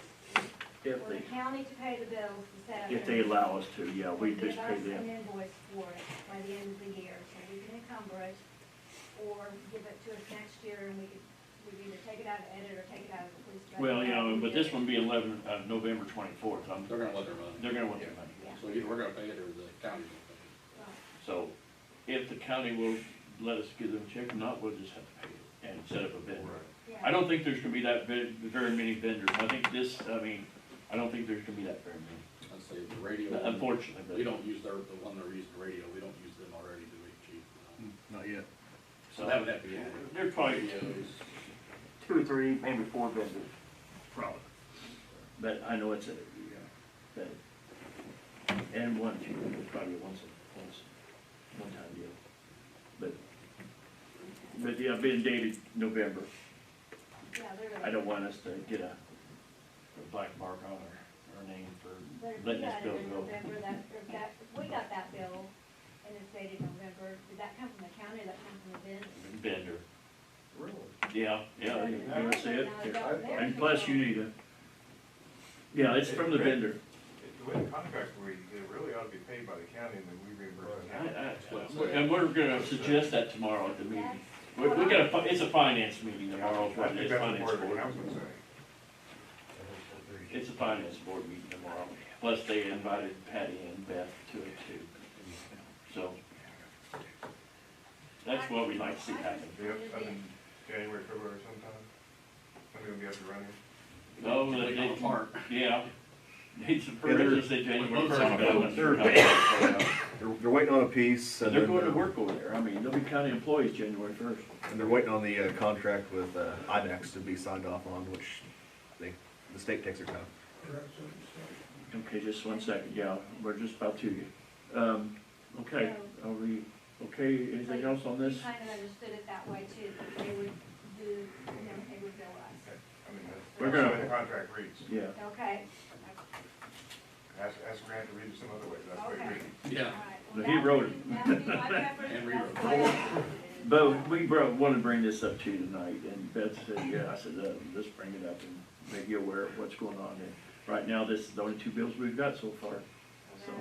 If for the they, county to pay the bills to set up. if they allow us to, yeah, we just pay Give us an them. invoice for it by the end of the year, so we can encumber it, or give it to us next year, and we either take it out of edit or take it out of the police budget. Well, you know, but this one be November 24th. They're gonna want their money. They're gonna want their money. Yeah. So either we're gonna pay it or the county's gonna Right. So if the county will let us give them a check or not, we'll just have to pay it and set up a vendor. Yeah. I don't think there's gonna be that very many vendors. I think I don't think there's gonna be that very many, pay. I'd say the radio. unfortunately, but. We don't use the one they're using, the radio, we don't use them already, do we, chief? Not yet. So that would have to be added. There's probably Radios. 2 or 3, maybe 4 vendors, probably. But I know it's and one chief, it's probably one-time deal. But yeah, being dated November, Yeah, they're. I don't want us to get a black mark on our name for But if we letting this got bill it in go. November, if we got that bill and it's dated November. Did that come from the county, or did that come from the vendor? Vendor. Really? Yeah, that's it. Now, they're- And plus you need a, yeah, it's from the vendor. The way the contract reads, it really ought to be paid by the county, and then we reimburse the county. And we're gonna suggest that tomorrow at the meeting. We got it's a finance meeting tomorrow, I think it's that's what finance the board. council say. It's a finance board meeting tomorrow, plus they invited Patty and Beth to it too. So, that's what we'd like to see happen. Yep, I mean, January, February sometime. Somebody's gonna be up and running. Oh, They they, fall apart. yeah. Needs some Yeah, they're- purchase, they January first. They're waiting on a piece, and They're then, going to work over there, I mean, they'll be county employees January first. and they're waiting on the contract with IDEX to be signed off on, which the state takes their time. Okay, just 1 second, yeah, we're just about to you. Okay, are we, okay, anything else on this? You kind of understood it that way too, that they would do, they would bill us. Okay. I mean, We're that's the gonna- way the contract reads. Yeah, Okay. Ask Grant to read it some other way, but that's the way it Okay. reads. Yeah. All right. But Well, he wrote it. that would be my preference. And That's rewrote the way I would do it. but we wanted to bring this up to you tonight, and Beth said, yeah, I said, let's bring it up and make you aware of what's going on. And right now, this is the only 2 bills we've got so far, so.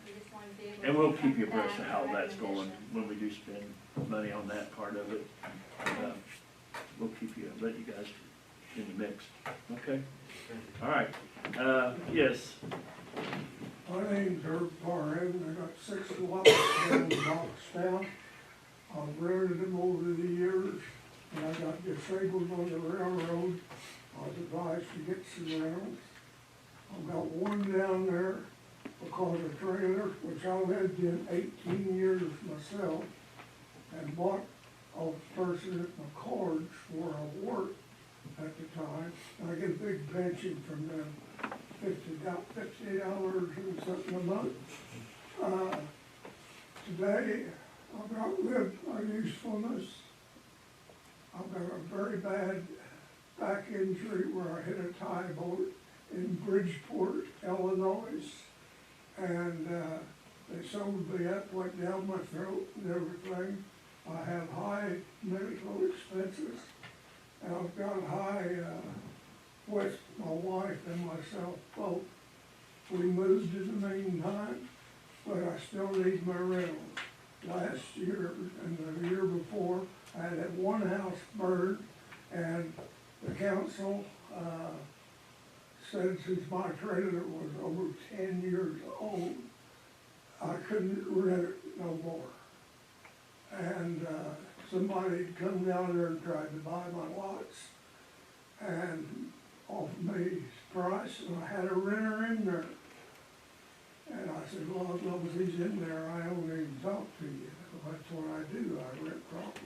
We just wanted to be able to And we'll keep you come abreast of back how with that's going recommendations. when we do spend money on that part of it. We'll keep you, let you guys in the mix, okay? All right, yes, My name's Herb Barhead, I got 6 lots down in Boxtown. I've rented them over the years, and I got disabled on the railroad. I was advised to get some rentals. I've got one down there because of trailers, which I lived in 18 years myself, and bought a person at McCord's where I worked at the time, and I get a big pension from them. $50 and something a month. Today, I've outlived my usefulness. I've got a very bad back injury where I hit a tie boat in Bridgeport, Illinois. And they sewed me up, went down my throat and everything. I have high medical expenses, and I've got high with my wife and myself both. We moved in the meantime, but I still need my rental. Last year and the year before, I had one house burned, and the council said since my trailer was over 10 years old, I couldn't rent it no more. And somebody had come down there and tried to buy my lots, and offered me price, and I had a renter in there. And I said, well, as long as he's in there, I don't even talk to you. That's what I do, I rent property.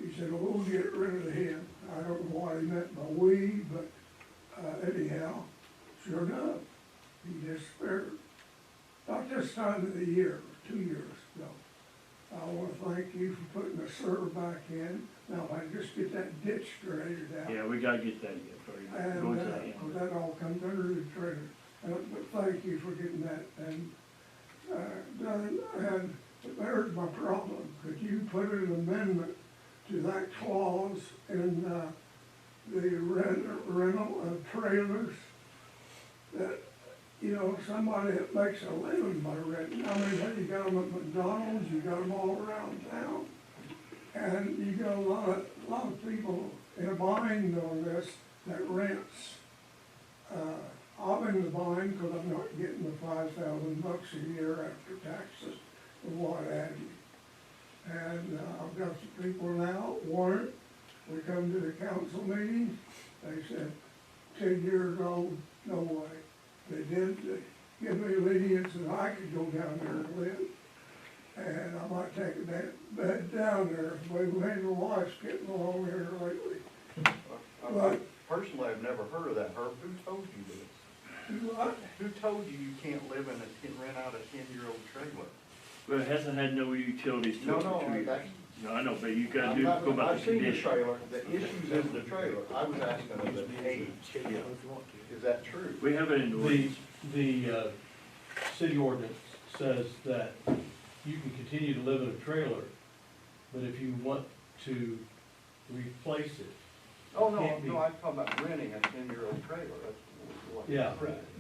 He said, well, we'll get rid of him. I don't know what he meant by we, but anyhow, sure enough, he disappeared. About this time of the year, 2 years ago. I want to thank you for putting the sewer back in. Now, if I just get that ditch graded out. yeah, we gotta get that yet for you. And, Go to that, yeah. 'cause that all comes under the trailer. But thank you for getting that thing, done. And there's my problem. Could you put an amendment to that clause in, the rental of trailers? That, you know, somebody that makes a living by renting. I mean, you got them at McDonald's, you got them all around town. And you got a lot of people in a bind on this that rents. I'm in the bind because I'm not getting the $5,000 a year after taxes and what have you. And I've got some people now, Warren, we come to the council meeting, they said, 10 years old, no way. They did give me lenience that I could go down there and live. And I might take a bed down there, but my wife's getting along here lately. But Personally, I've never heard of that, Herb. Who told you this? Who told you you can't live in rent out a 10-year-old trailer? But it hasn't had no utilities to No, it for 2 no, years. that's, No, I know, but you gotta I'm not, go by the I've seen the condition. trailer, the issues in the trailer, I was asking of the age. Is that true? We have it in the ordinance. The city ordinance says that you can continue to live in a trailer, but if you want to replace it, Oh, no, Can't be. no, I'm talking about renting a 10-year-old trailer, that's what. yeah,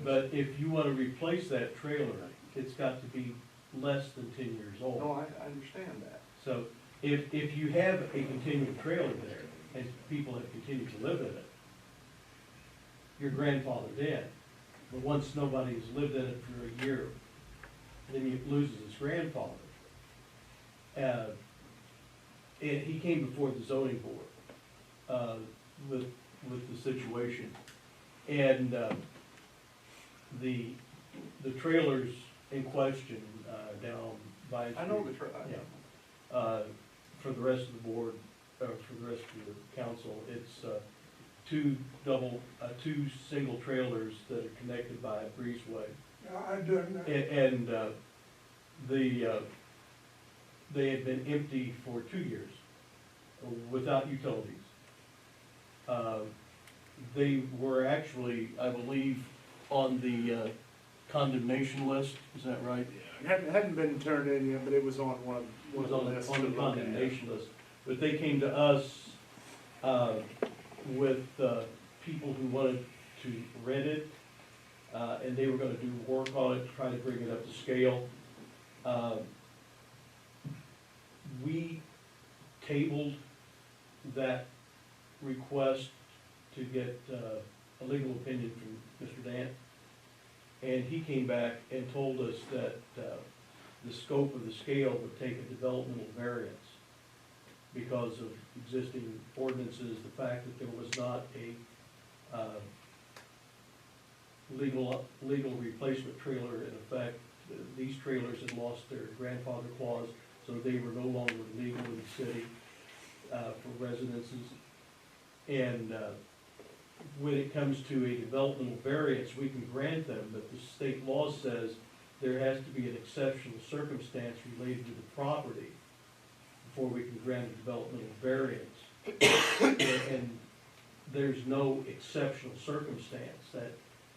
but if you wanna replace that trailer, it's got to be less than 10 years old. No, I understand that. So if you have a continuing trailer there, and people have continued to live in it, your grandfathered in. But once nobody's lived in it for a year, then it loses its grandfather. And he came before the zoning board, with the situation. And, the trailers in question, down by. I know the trailer. Yeah. For the rest of the board, for the rest of the council, it's, two single trailers that are connected by a breezeway. Yeah, I done that. And, they had been empty for 2 years, without utilities. They were actually, I believe, on the, condemnation list, is that right? Hadn't been turned in yet, but it was on one Was of the on lists. the to look at. condemnation list. But they came to us, with, people who wanted to rent it, and they were gonna do work on it, try to bring it up to scale. We tabled that request to get, a legal opinion from Mr. Dant. And he came back and told us that, the scope of the scale would take a developmental variance because of existing ordinances, the fact that there was not a, legal replacement trailer in effect. These trailers had lost their grandfather clause, so they were no longer legal in the city, for residences. And, when it comes to a developmental variance, we can grant them, but the state law says there has to be an exceptional circumstance related to the property before we can grant a developmental variance. And there's no exceptional circumstance.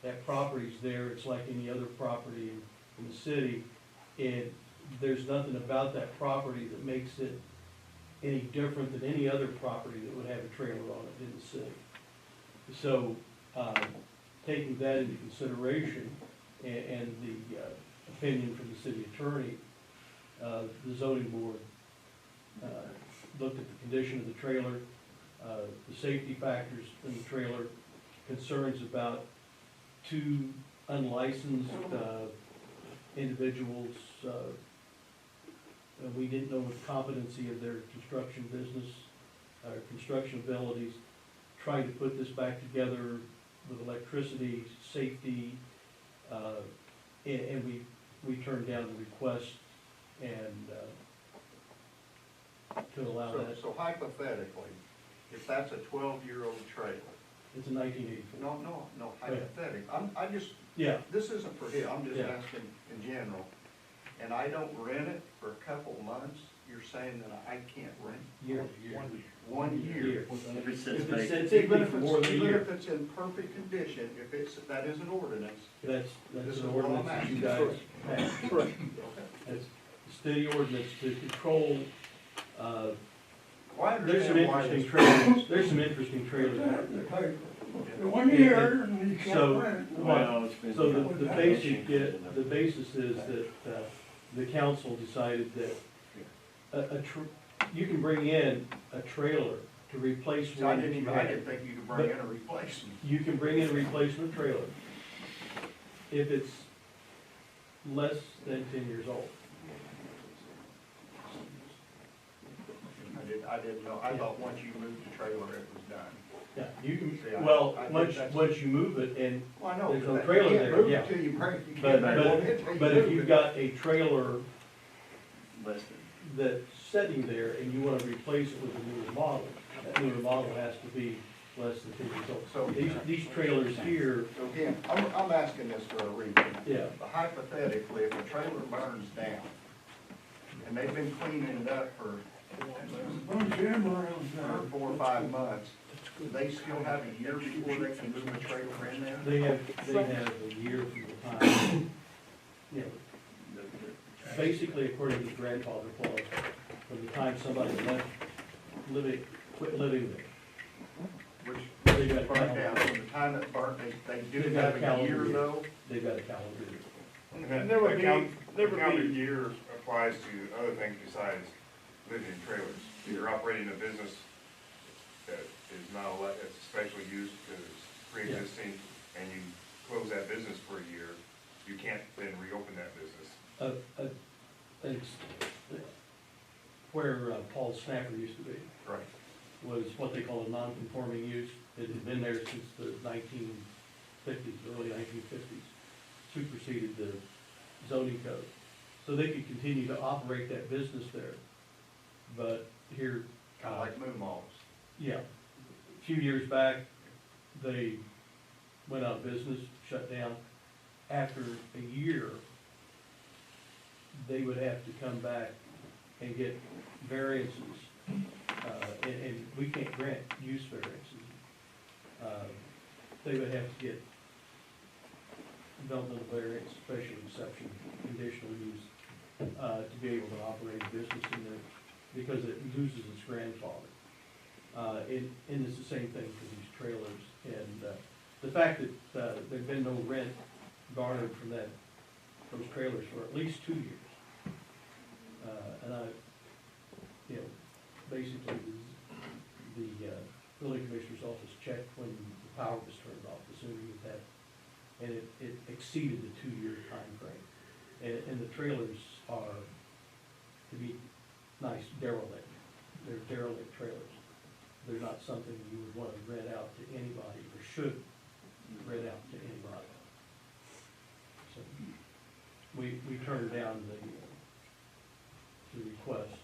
That property's there, it's like any other property in the city, and there's nothing about that property that makes it any different than any other property that would have a trailer on it in the city. So, taking that into consideration and the opinion from the city attorney, the zoning board looked at the condition of the trailer, the safety factors in the trailer, concerns about two unlicensed individuals. We didn't know the competency of their construction business, construction abilities. Trying to put this back together with electricity, safety, and we turned down the request and, to allow that. So hypothetically, if that's a 12-year-old trailer, It's a 1984. no, hypothetically, I just, Yeah, this isn't for him, I'm just Yeah. asking in general, and I don't rent it for a couple months, you're saying that I can't rent year. 1 year? If it sits If it vacant. sits Even empty if for more than a even year, if it's in perfect condition, if that is an ordinance, that's This is an what I'm ordinance that you asking. guys have. Correct. It's a city ordinance to control, well, I there's some understand why interesting this. trailers, there's some interesting trailers. The 1 year, and you So, can't rent. Well, it's been. So the basis is that, the council decided that you can bring in a trailer to replace So I one that didn't you even, I have. didn't think you could bring in a replacement. You can bring in a replacement trailer if it's less than 10 years old. I didn't know, I thought once you moved the trailer, it was done. Yeah, you can, See, well, I think once that's- you move it and, Well, I know, There's no but trailer you there, can't move yeah. it till you bring, you but, can't bring it in till you but if move you've it. got a trailer Less than. that's sitting there and you wanna replace it with a newer model, that newer model has to be less than 10 years old. So, These trailers here, so again, I'm asking this for a reason. yeah, But hypothetically, if a trailer burns down, and they've been cleaning it up for Bunch of them around for there. 4 or 5 months, do they still have a year before they can move a trailer in there? they have a year from the time, you know, Basically, according to the grandfather clause, from the time somebody left quit living there. Which They got burnt calendar. down, from the time that burnt, they do They've got have a a calendar year year. though. They've got a calendar year. And Never that be- calendar year applies to other things besides living in trailers. If you're operating a business that is not it's special use because it's pre-existing, and you close that business for a year, you can't then reopen that business. It's where Paul Snapper used to be, Right. was what they call a non-conforming use. It had been there since the 1950s, early 1950s, superseded the zoning code. So they could continue to operate that business there. But here, Kinda like moon malls. yeah, a few years back, they went out of business, shut down. After a year, they would have to come back and get variances, and we can't grant use variances. They would have to get developmental variance, special exception, conditional use, to be able to operate a business in there, because it loses its grandfather. And it's the same thing for these trailers, and, the fact that, there'd been no rent garnered from those trailers for at least 2 years. And I, you know, basically, the building commissioner's office checked when the power was turned off, assuming that, and it exceeded the 2-year time frame. And the trailers are, to be nice, derelict. They're derelict trailers. They're not something you would want to rent out to anybody, or should rent out to anybody. So, we turned down the request,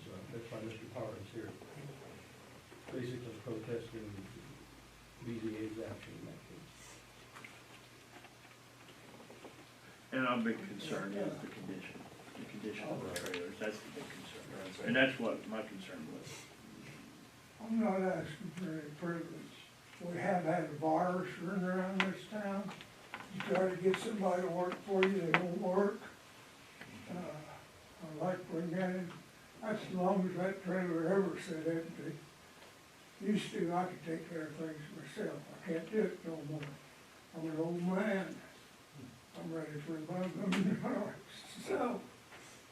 so that's why Mr. Parr is here, basically protesting BZA's action in that case. And our big concern is the condition of the trailers, that's the big concern. And that's what my concern was. I'm not asking for any privilege. We have had a virus running around this town. You try to get somebody to work for you, they won't work. I like when that's as long as that trailer ever sat empty. Used to, I could take care of things myself. I can't do it no more. I'm an old man. I'm ready for $1 million. So,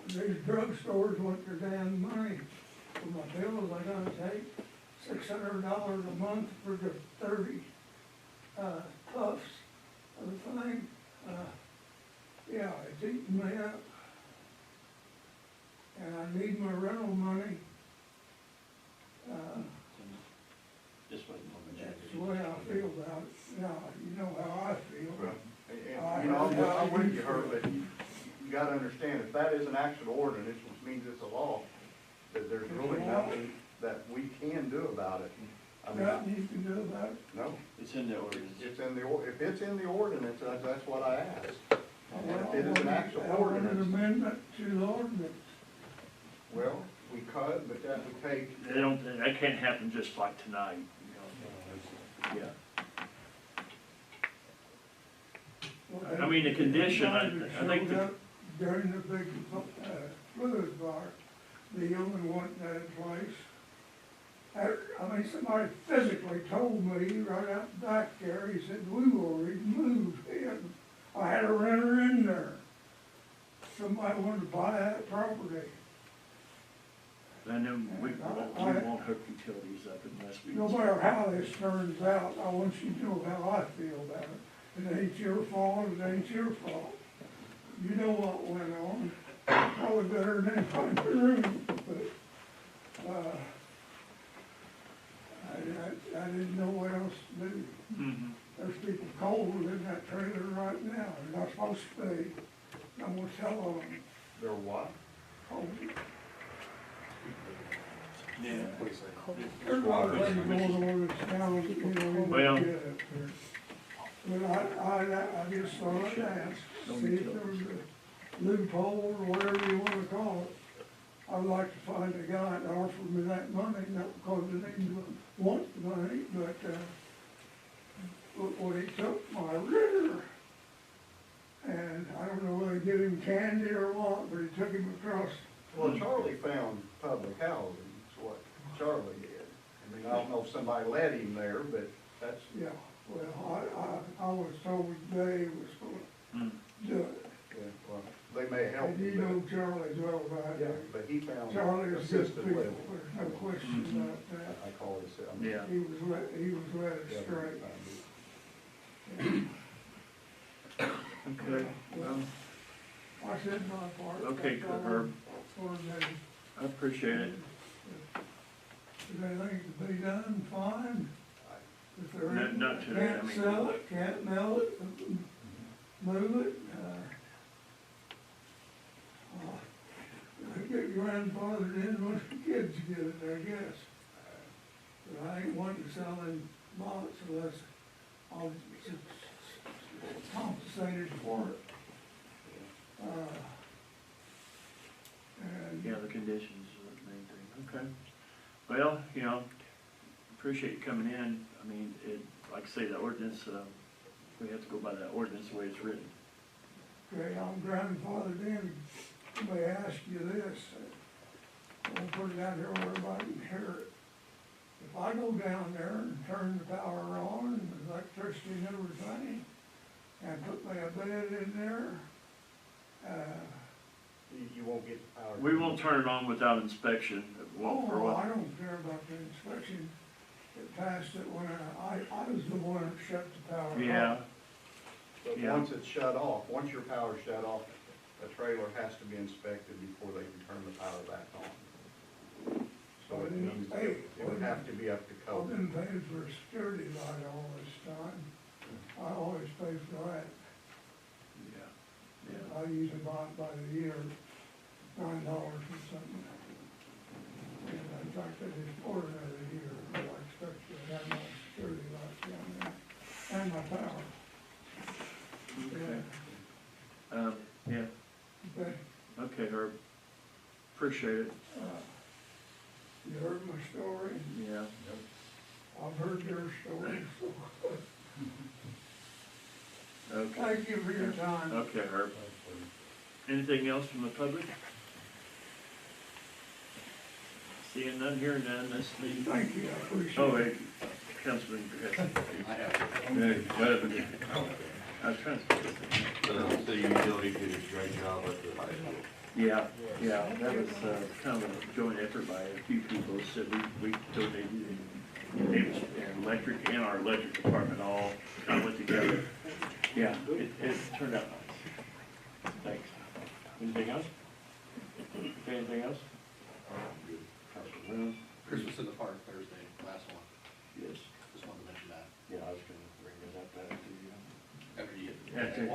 these drugstores want their damn money. For my bills, I gotta take $600 a month for the 30 puffs of the thing. Yeah, it's eating me up. And I need my rental money. This wasn't on the That's the way I feel about it. Now, you know how I feel. Well, and, you know, I'm with you, Herb, but you gotta understand, if that is an actual ordinance, which means it's a law, that there's really nothing that we can do about it. I mean, Nothing you can do about it. no, It's in the ordinance. it's in the, if it's in the ordinance, that's what I asked. And if it is an actual I want an ordinance, amendment to the ordinance. well, we could, but that would take, That can't happen just like tonight, you know. Yeah. I mean, the condition, I think Showed up during the big fluid fire, the only one that in place. I mean, somebody physically told me right out back there, he said, we will remove him. I had a renter in there. Somebody wanted to buy that property. I know we won't hook utilities up unless we. No matter how this turns out, I want you to know how I feel about it. It ain't your fault, it ain't your fault. You know what went on, probably better than anybody in the room, but, I didn't know what else to do. Mhm. There's people cold in that trailer right now, they're not supposed to be. I'm gonna tell them, they're what? cold. Yeah. There's a lot of things going on in this town, you know, we Well- don't get up there. But I just thought I'd ask, see if there was a loophole or whatever you wanna call it. I'd like to find a guy to offer me that money, not because I didn't want the money, but, look what he took my ritter. And I don't know whether they give him candy or what, but he took him across. Well, Charlie found public housing, is what Charlie did. I mean, I don't know if somebody let him there, but that's, Yeah, well, I was told Dave was gonna do it. yeah, well, they may help And you him, know Charlie as well about but, yeah, it. but he found Charlie is good assisted people, living. there's no question about that. I call it, I mean. Yeah. He was led yeah, astray. Okay, well, I said my part. okay, That's all Herb, for today. I appreciate it. If anything to be done, fine. If there Not- isn't, not today, I can't mean- sell it, can't mail it, move it, get grandfathered in once the kids get it, I guess. But I ain't wanting to sell them lots unless I'll compensated for it. And Yeah, the conditions are the main thing, okay. Well, you know, appreciate you coming in. I mean, like I say, the ordinance, we have to go by that ordinance the way it's written. okay, I'm grandfathered in, let me ask you this, I'll put it out here where everybody can hear it. If I go down there and turn the power on, and the electricity and everything, and put me a bed in there, You won't get the power. We won't turn it on without inspection. Well, for oh, what? I don't care about the inspection, it passed it when I was the one that shut the power off. Yeah, But Yeah. once it's shut off, once your power's shut off, a trailer has to be inspected before they can turn the power back on. So it means it would have to be up to I've code. been paying for a security light all this time, I always pay for that. yeah, yeah. I usually buy it by the year, $9 or something. And in fact, I just ordered it a year, but I expect to have my security lights down there, and my power. Okay. Yeah, Okay, okay, Herb. Appreciate it. you heard my story, Yeah. I've heard your story, so Okay. thank you for your time. Okay, Herb. Anything else from the public? Seeing none, hearing none, let's leave. Thank you, I appreciate it. Oh, wait, Councilman, I have. Hey, what happened? I was trying to. The utility did a great job at the high school. Yeah, yeah, that was, kind of a joint effort by a few people, so we donated, and it was, and electric and our electric department all kind of went together. Yeah, it turned out nice. Thanks. Anything else? Anything else? Councilman, Christmas in the Park Thursday, last one. yes. Just wanted to mention that. Yeah, I was gonna bring it up after you. After you.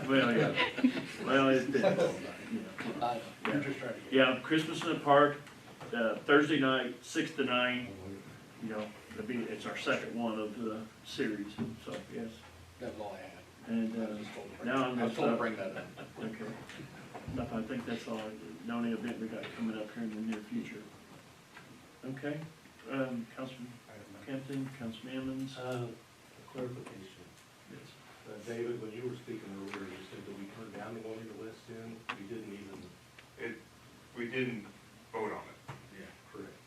Well, yeah, well, it, you know. You're just trying to get. Yeah, Christmas in the Park, Thursday night, 6 to 9, you know, it's our second one of the series, so, yes. That was all I had. And, I was just told to bring- now I'm I was just, told to bring that up. okay. Nope, I think that's all, the only event we got coming up here in the near future. Okay, Councilman Campton, Councilman Ammons. Clarification. Yes. David, when you were speaking earlier, you said that we turned down the one you list in, we didn't even. We didn't vote on it. Yeah. Correct.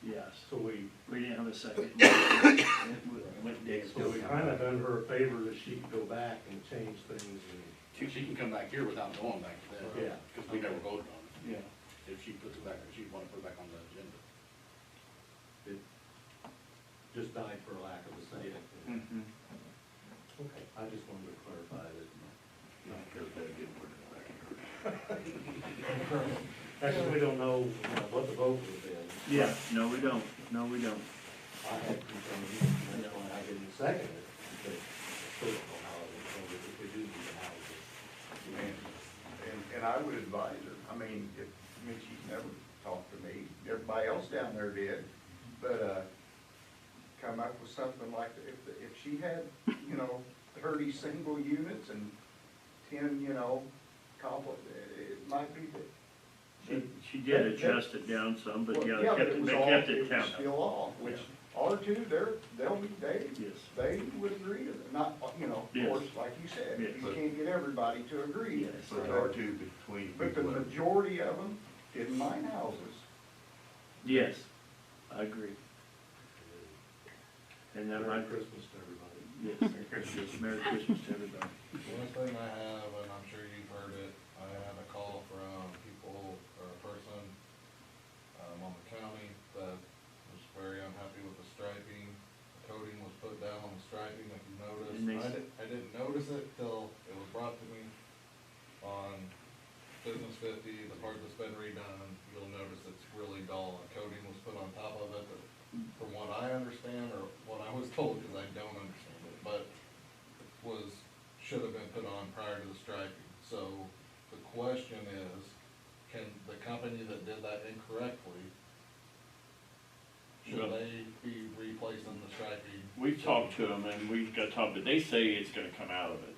Yes, So we we didn't have a second. So we kind of done her a favor that she could go back and change things and. She can come back here without going back to that. Yeah. Because we never voted on it. Yeah. If she puts it back, if she want to put it back on the agenda. It just died for lack of a second. Mhm. Okay, I just wanted to clarify that. Actually, we don't know what the vote would have been. Yeah, no, we don't, no, we don't. I had concerns, and that's why I didn't second it, but still don't know how it would go if we do need to house it. And I would advise her, I mean, she's never talked to me, everybody else down there did, but, come up with something like, if she had, 30 single units and 10, it might be that. She did adjust it down some, but yeah, Well, they was kept it was down. still off, which R2, they Yes. would agree to it, not, of Yes. course, like you said, You can't get everybody to agree. Yes. It's hard to between But the people that- majority of them didn't mind houses. Yes, I agree. And that Merry might, Christmas to everybody. yes, Merry Christmas to everybody. The only thing I have, and I'm sure you've heard it, I had a call from people, or a person, on the county that was very unhappy with the striping. The coating was put down on the striping, if you And they noticed. I didn't notice it till it was brought to me on Business 50, the part that's been redone. You'll notice it's really dull, and coating was put on top of it that, from what I understand, or what I was told, because I don't understand it, but should have been put on prior to the striping. So the question is, can the company that did that incorrectly, should Well, they be replacing the striping? We've talked to them and we've got talked, but they say it's gonna come out of it.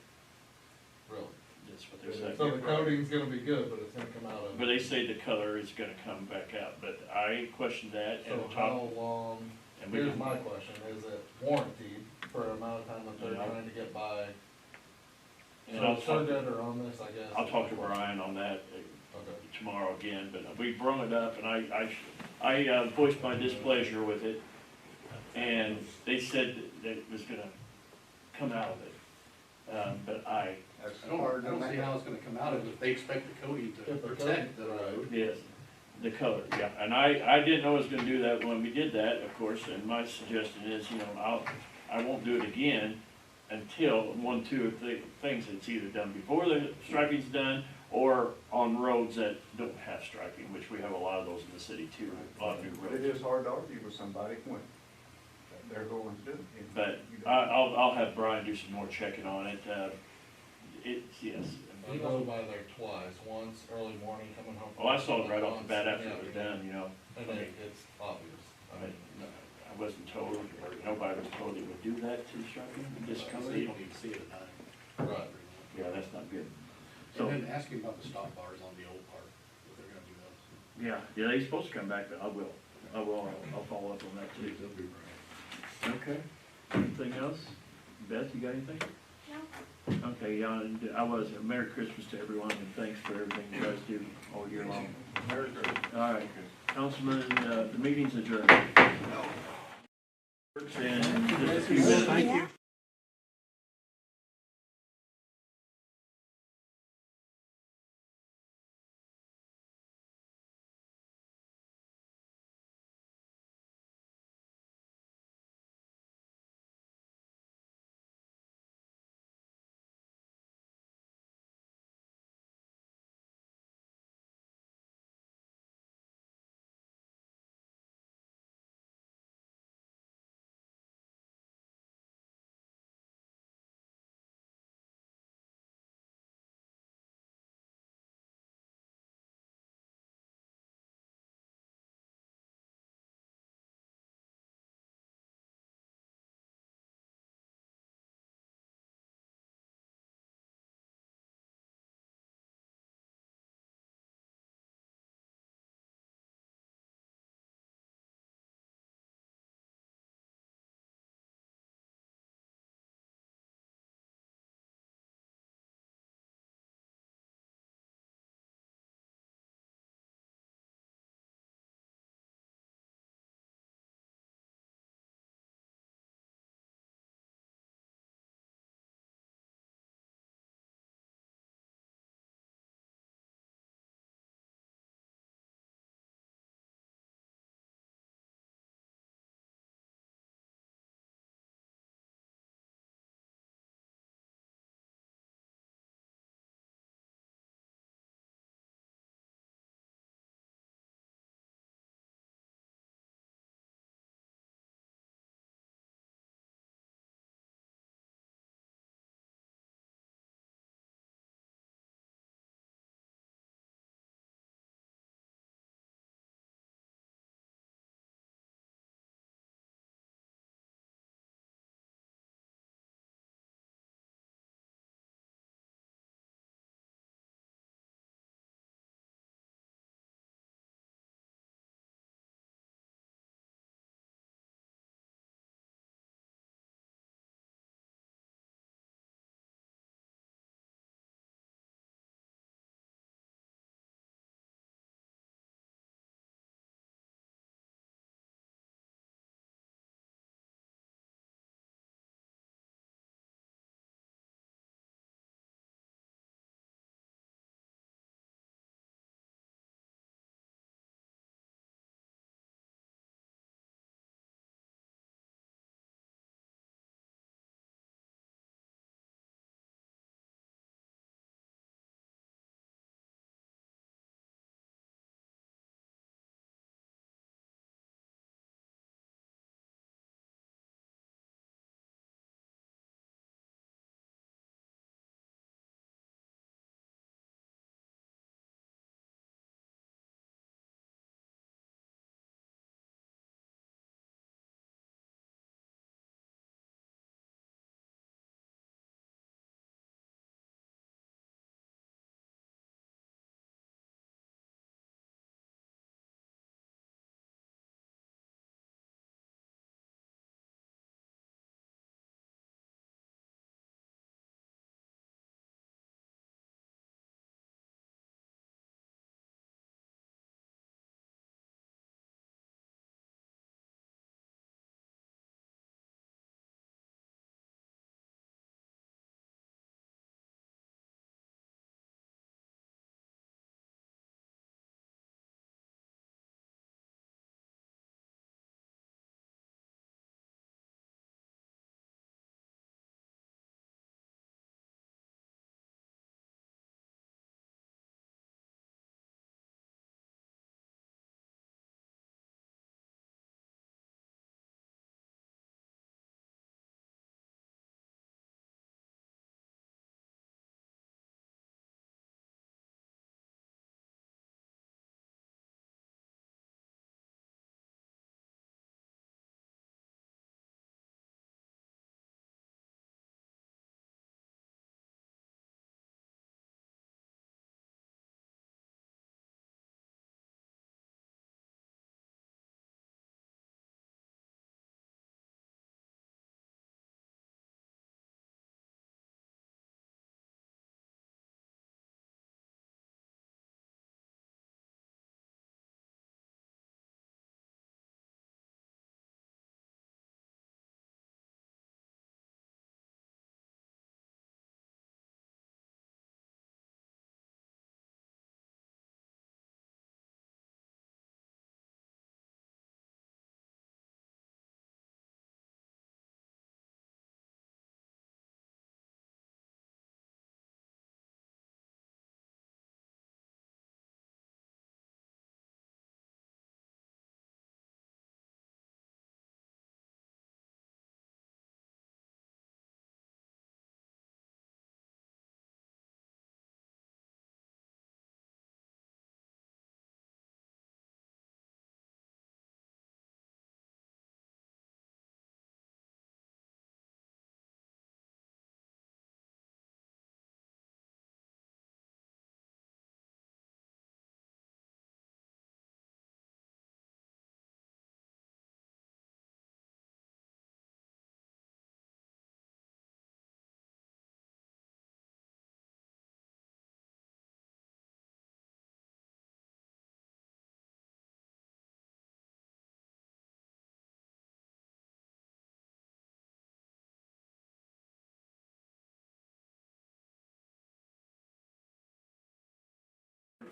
Really? That's what they say. So the coating's gonna be good, but it's gonna come out of But it. they say the color is gonna come back out, but I questioned that and So how talked, long, and we here's can, my question, is it warranted for an amount of time that they're Yeah. trying to get by? and So I'll Sir talk, Gooder on this, I guess. I'll talk to Brian on that Okay. tomorrow again, but we brought it up and I voiced my displeasure with it. And they said that it was gonna come out of it, but I don't see how it's gonna come out of it if they expect the coating to If the protect the coating- road. yes, the color, yeah, and I didn't know it was gonna do that when we did that, of course, and my suggestion is, I won't do it again until two of the things, it's either done before the striping's done, or on roads that don't have striping, which we have a lot of those in the city too, a lot of new But it roads. is hard to argue with somebody when they're going to do it. But I'll have Brian do some more checking on it, it's, yes. I drove by there twice, once early morning coming home. Well, I saw it right off the bat after it was done, And it's obvious. I mean, I wasn't told, or nobody was told they would do that to striking, just So cover you it. don't need to see it at night. right. Yeah, that's not good. And So, then ask him about the stop bars on the old part, if they're gonna do those. yeah, they're supposed to come back, but I'll follow up on that too. They'll be right. Okay, anything else? Beth, you got anything? No. Okay, yeah, and Merry Christmas to everyone, and thanks for everything you guys do all year long. Merry Christmas. All right, Councilman, the meeting's adjourned. And just a few minutes. Thank you.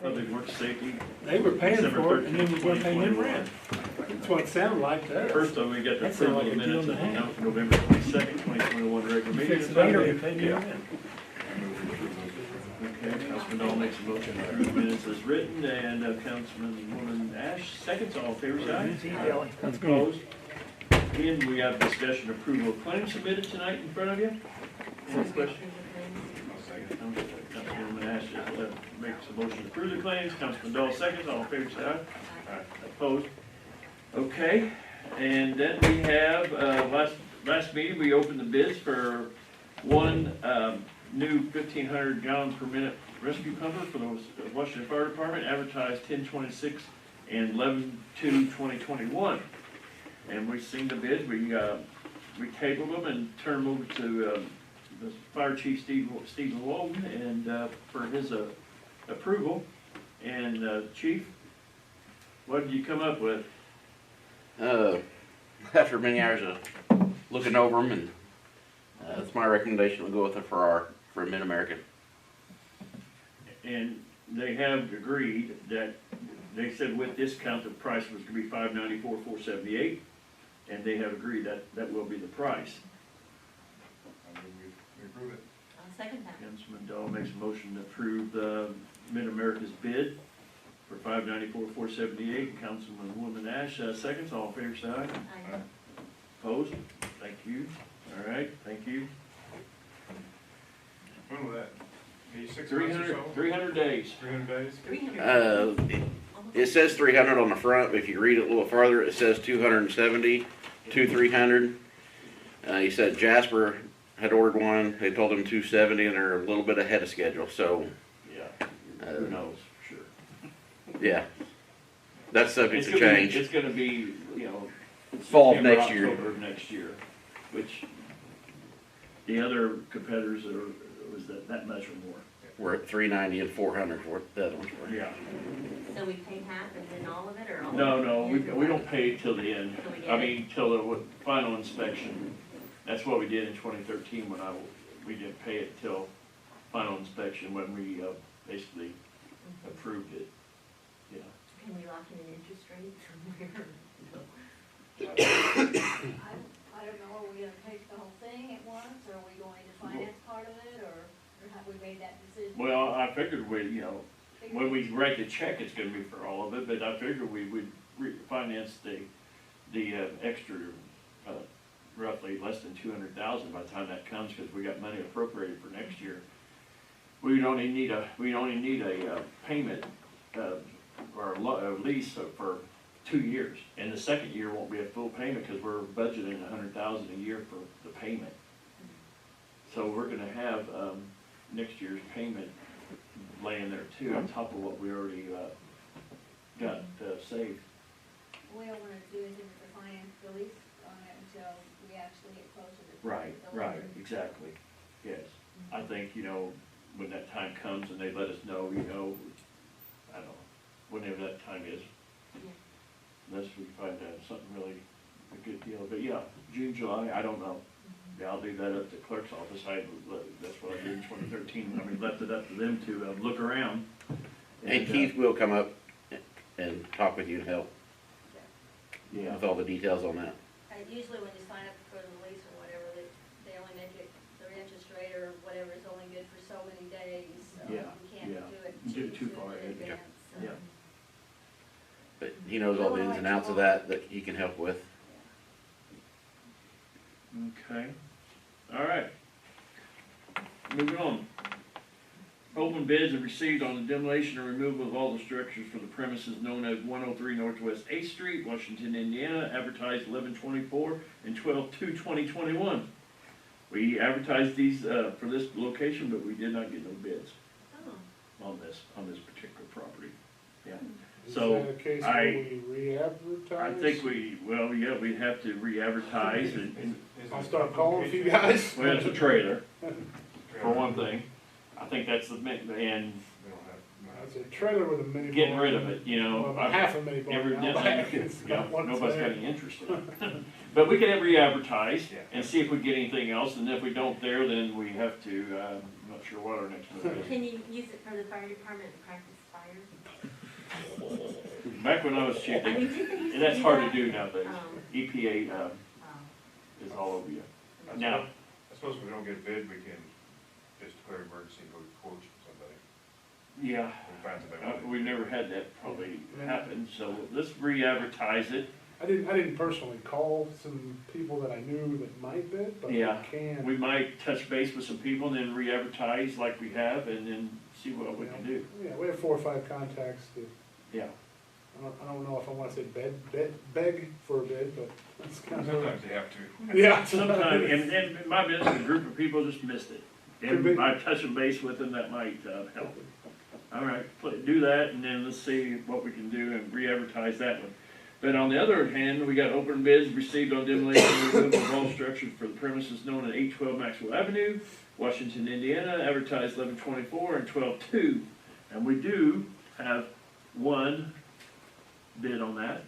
Public Works Safety. They were paying December for it, and then 13th, we're gonna pay them 2021. rent. That's what it sounded like to us. First, though, we got the That sounded approval of like a deal minutes and of a half. the November 22nd, 2021 regular You meeting. fix it later, we pay them Yeah. rent. Okay, Councilman Dahl makes a motion to approve the minutes as written, and Councilwoman Ash seconds. All in favor, say aye. Let's go. Opposed? Again, we have discussion approval of claims submitted tonight in front of you. Any questions? Councilwoman Ash makes a motion to approve the claims. Councilman Dahl seconds. All in favor, say aye. Opposed? Okay, and then we have, last meeting, we opened the bids for one, new 1,500 gallon per minute rescue pumper for the Washington Fire Department, advertised 10/26 and 11/2/2021. And we seen the bids, we tabled them and turned them over to, the Fire Chief Stephen Walton, and, for his, approval. And, Chief, what did you come up with? After many hours of looking over them, and it's my recommendation to go with it for Mid-American. And they have agreed that, they said with discount, the price was gonna be $594, $478, and they have agreed that that will be the price. I mean, we approve it. I'll second that. Councilman Dahl makes a motion to approve the Mid-America's bid for $594, $478. Councilwoman Ash, seconds. All in favor, say aye. Aye. Opposed? Thank you. All right, thank you. When will that be, 6 months or so? 300 days. 300 days? 300. It says 300 on the front, but if you read it a little farther, it says 270 to 300. He said Jasper had ordered one. They told him 270, and they're a little bit ahead of schedule. So, Yeah, who knows, for sure. yeah, that's subject to It's gonna be- change. It's gonna be, you know, Fall of September, next year. October of next year, which the other competitors was that much or more. We're at 390 and 400 for the other ones. Yeah. So we pay half and then all of it, or all? No, of it? we don't pay till the end. Till we get I it? mean, till the final inspection. That's what we did in 2013 when we didn't pay it till final inspection when we basically approved it. Yeah. Can we lock in an interest rate somewhere? I don't know, are we gonna take the whole thing at once, or are we going to finance part of it, or have we made that decision? Well, I figured when we write the check, it's gonna be for all of it, but I figured we would finance the extra, roughly less than 200,000 by the time that comes, because we got money appropriated for next year. We only need a payment, or a lease for 2 years, and the second year won't be a full payment, because we're budgeting 100,000 a year for the payment. So we're gonna have, next year's payment laying there too, on top of what we already, got, saved. We don't wanna do anything with the finance release on it until we actually get closer to. Right, exactly, yes. I think, when that time comes and they let us know, I don't know, whenever that time is, unless we find something really a good deal, but yeah, June, July, I don't know. Yeah, I'll leave that up to the clerk's office, that's what I did in 2013, left it up to them to look around. And Keith will come up and talk with you and help Yeah, with all the details on that. Usually when you sign up for the lease or whatever, they only make it, their interest rate or whatever is only good for so many days, so Yeah, we can't yeah. do it Get it too soon far in ahead, yeah. advance, so. Yeah. But he knows all the ins and outs of that he can help with. Okay, all right. Moving on. Open bids are received on the demolition and removal of all the structures for the premises known as 103 Northwest 8th Street, Washington, Indiana, advertised 11/24 and 12/2/2021. We advertised these for this location, but we did not get no bids Oh. on this particular property. Yeah. Is So, that a case where we re-advertise? I think we'd have to re-advertise and I'll start calling a few guys. well, it's a trailer, for one thing. I think that's and It's a trailer with a mini. getting rid of it, Well, half a mini every, barn now back. It's yeah, got one nobody's got there. any interest in it. But we can re-advertise and see if we get anything else, and if we don't there, then we have to, I'm not sure what our next move is. Can you use it for the fire department practice Back when I was chief, and that's hard to do nowadays. EPA, is all over you. Now, I suppose if we don't get a bid, we can just declare emergency and go to quotes from somebody. yeah, We find somebody. we've never had that probably happen, so let's re-advertise it. I didn't personally call some people that I knew that might bid, but Yeah. I can. We might touch base with some people and then re-advertise like we have and then see what we can do. Yeah, we have 4 or 5 contacts that, Yeah. I don't know if I wanna say beg for a bid, but that's kind of. Sometimes they have to. Yeah. Sometime, and my business, a group of people just missed it. Could be. And by touching base with them, that might, help. All right, do that and then let's see what we can do and re-advertise that one. But on the other hand, we got open bids received on demolition and removal of all structures for the premises known at 812 Maxwell Avenue, Washington, Indiana, advertised 11/24 and 12/2. And we do have one bid on that.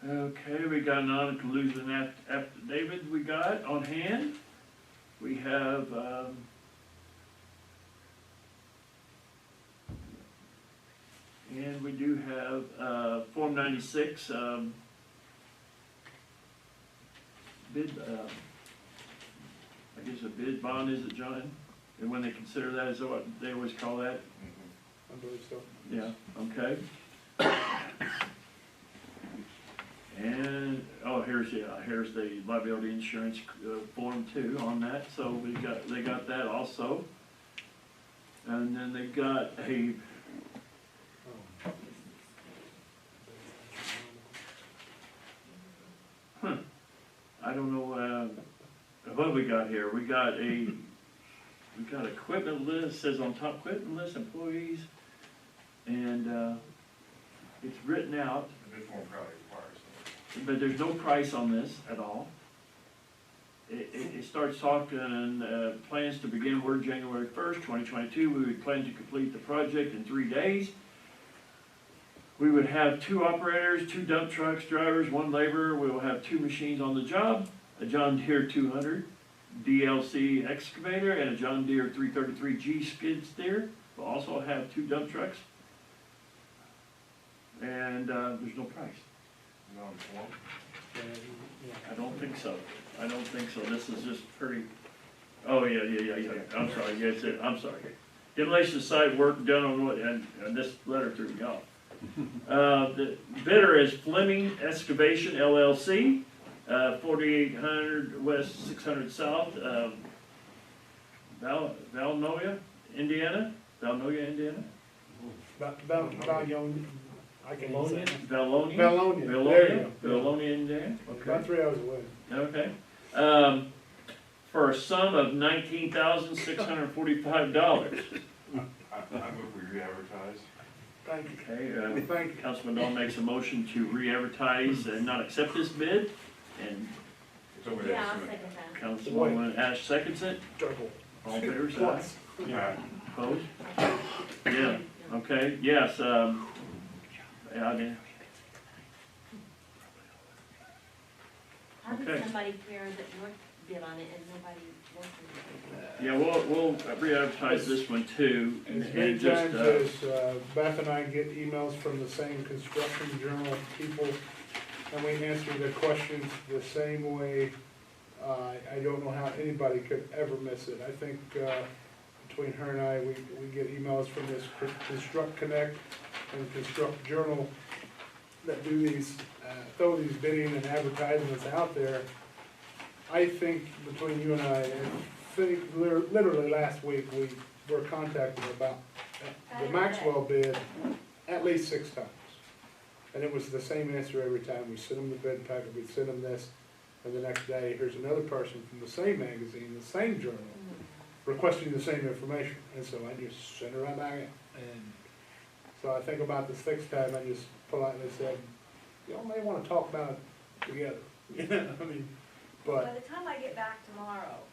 Okay, we got a non-collusion affidavit we got on hand. We have, and we do have, Form 96, bid, I guess a bid bond, is it, John? And when they consider that, is that what they always call that? I believe so. Yeah, okay. And, oh, here's the liability insurance, form too on that, so they got that also. And then they got a, I don't know, what we got here, we got equipment list, says on top equipment list, employees, and, it's written out. The bid form probably requires that. But there's no price on this at all. It starts talking, plans to begin work January 1st, 2022. We would plan to complete the project in 3 days. We would have 2 operators, 2 dump trucks, drivers, 1 laborer. We will have 2 machines on the job, a John Deere 200 DLC excavator and a John Deere 333G skid steer. We'll also have 2 dump trucks. And there's no price. Is it on the form? I don't think so. I don't think so. This is just pretty, oh, yeah. I'm sorry, yes, I'm sorry. Demolition site work done on what, and this letter threw me off. The bidder is Fleming Excavation LLC, 4800 West 600 South, Valnoya, Indiana. Valonia. I can say it. Valonia? Valonia. There you go. Valonia, Indiana. About 3 hours away. Okay. For a sum of $19,645. I move we re-advertise. Thank you. Okay, Thank you. Councilman Dahl makes a motion to re-advertise and not accept this bid, and Somebody Yeah, else I'll do it. second that. Councilwoman Ash seconds it. Double. All in favor, say aye. Twice. Opposed? Yeah, okay, yes, yeah, I mean, How did Okay. somebody care that North bid on it and nobody wanted it? yeah, we'll re-advertise this one too, and As many just, times as Beth and I get emails from the same construction journal people, and we answer the questions the same way, I don't know how anybody could ever miss it. I think between her and I, we get emails from this Construct Connect and Construct Journal that do these, throw these bidding and advertisements out there. I think between you and I think literally last week, we were contacted about the Maxwell bid at least 6 times. And it was the same answer every time. We sent them the bid packet, we sent them this, and the next day, here's another person from the same magazine, the same journal, requesting the same information. And so I just sent it right back in. And so I think about the 6th time, I just politely said, y'all may want to talk about it together. You know, I mean, By but, the time I get back tomorrow,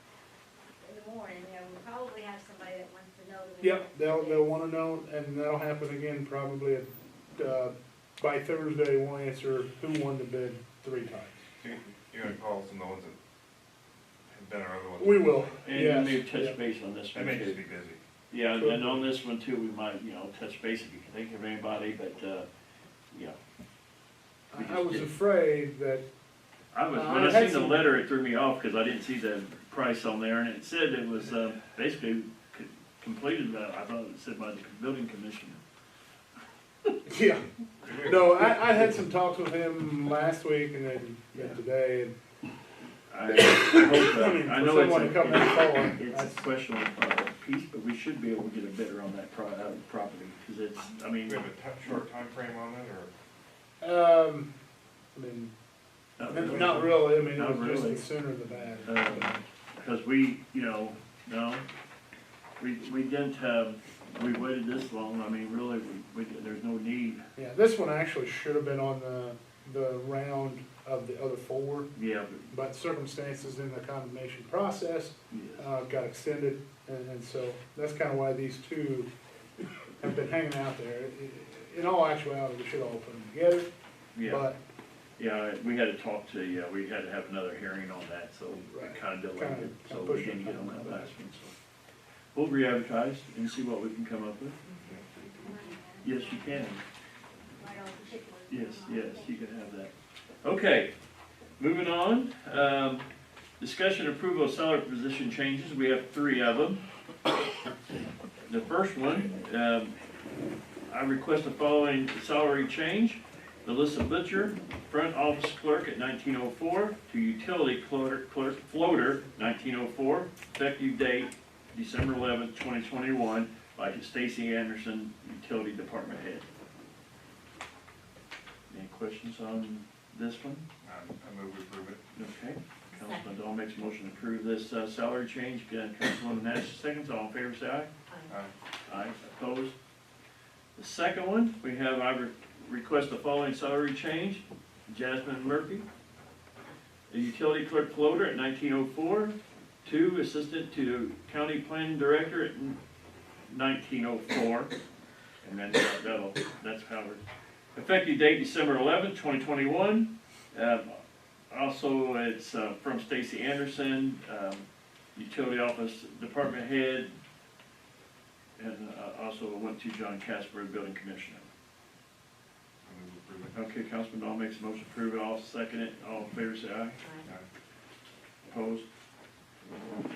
in the morning, we'll probably have somebody that wants to know. yep, they'll want to know, and that'll happen again probably at by Thursday, we'll answer who won the bid 3 times. You're gonna call some of the ones that have been our other ones? We will, And yes. maybe touch yeah. base on this They one may just too. be busy. Yeah, and on this one too, we might, touch base if you can think of anybody, but, yeah. I was afraid that, When I I had seen the some- letter, it threw me off, cause I didn't see the price on there, and it said it was, basically completed, I thought it said by the building commissioner. yeah. No, I had some talks with him last week and then today, and I hope, I mean, I for know someone to come in forward, it's that's- a question piece, but we should be able to get a bidder on that property, cause it's, I mean. Do we have a short time frame on it, or? I mean, not really, I mean, Not it was just really. the sooner the better. Because we, no, we didn't have, we waited this long, I mean, really, there's no need. Yeah, this one actually should have been on the round of the other 4, Yeah, but circumstances in the condemnation process got extended, and so that's kind of why these 2 have been hanging out there. In all actuality, we should all put them together, yeah, but yeah, we had to talk to, we had to have another hearing on that, so Right. it kind of delayed Kinda- it, so kinda we pushed didn't it get on that back. last one, so. We'll re-advertise and see what we can come up with. Yes, you can. Yes, you can have that. Okay, moving on. Discussion approval of salary position changes. We have 3 of them. The first one, I request the following salary change. Melissa Butcher, front office clerk at 1904 to utility clerk floater 1904, effective date December 11th, 2021, by Stacy Anderson, utility department head. Any questions on this one? I move we approve it. Okay, Councilman Dahl makes a motion to approve this salary change. Councilwoman Nash seconds. All in favor, say aye. Aye, opposed. The second one, we have, request the following salary change. Jasmine Murphy, a utility clerk floater at 1904, to assistant to county planning director at 1904. And then that's covered. Effective date December 11th, 2021. Also, it's from Stacy Anderson, utility office department head, and also went to John Casper, building commissioner. I move we approve it. Okay, Councilman Dahl makes a motion to approve it, I'll second it, all in favor say aye. Opposed?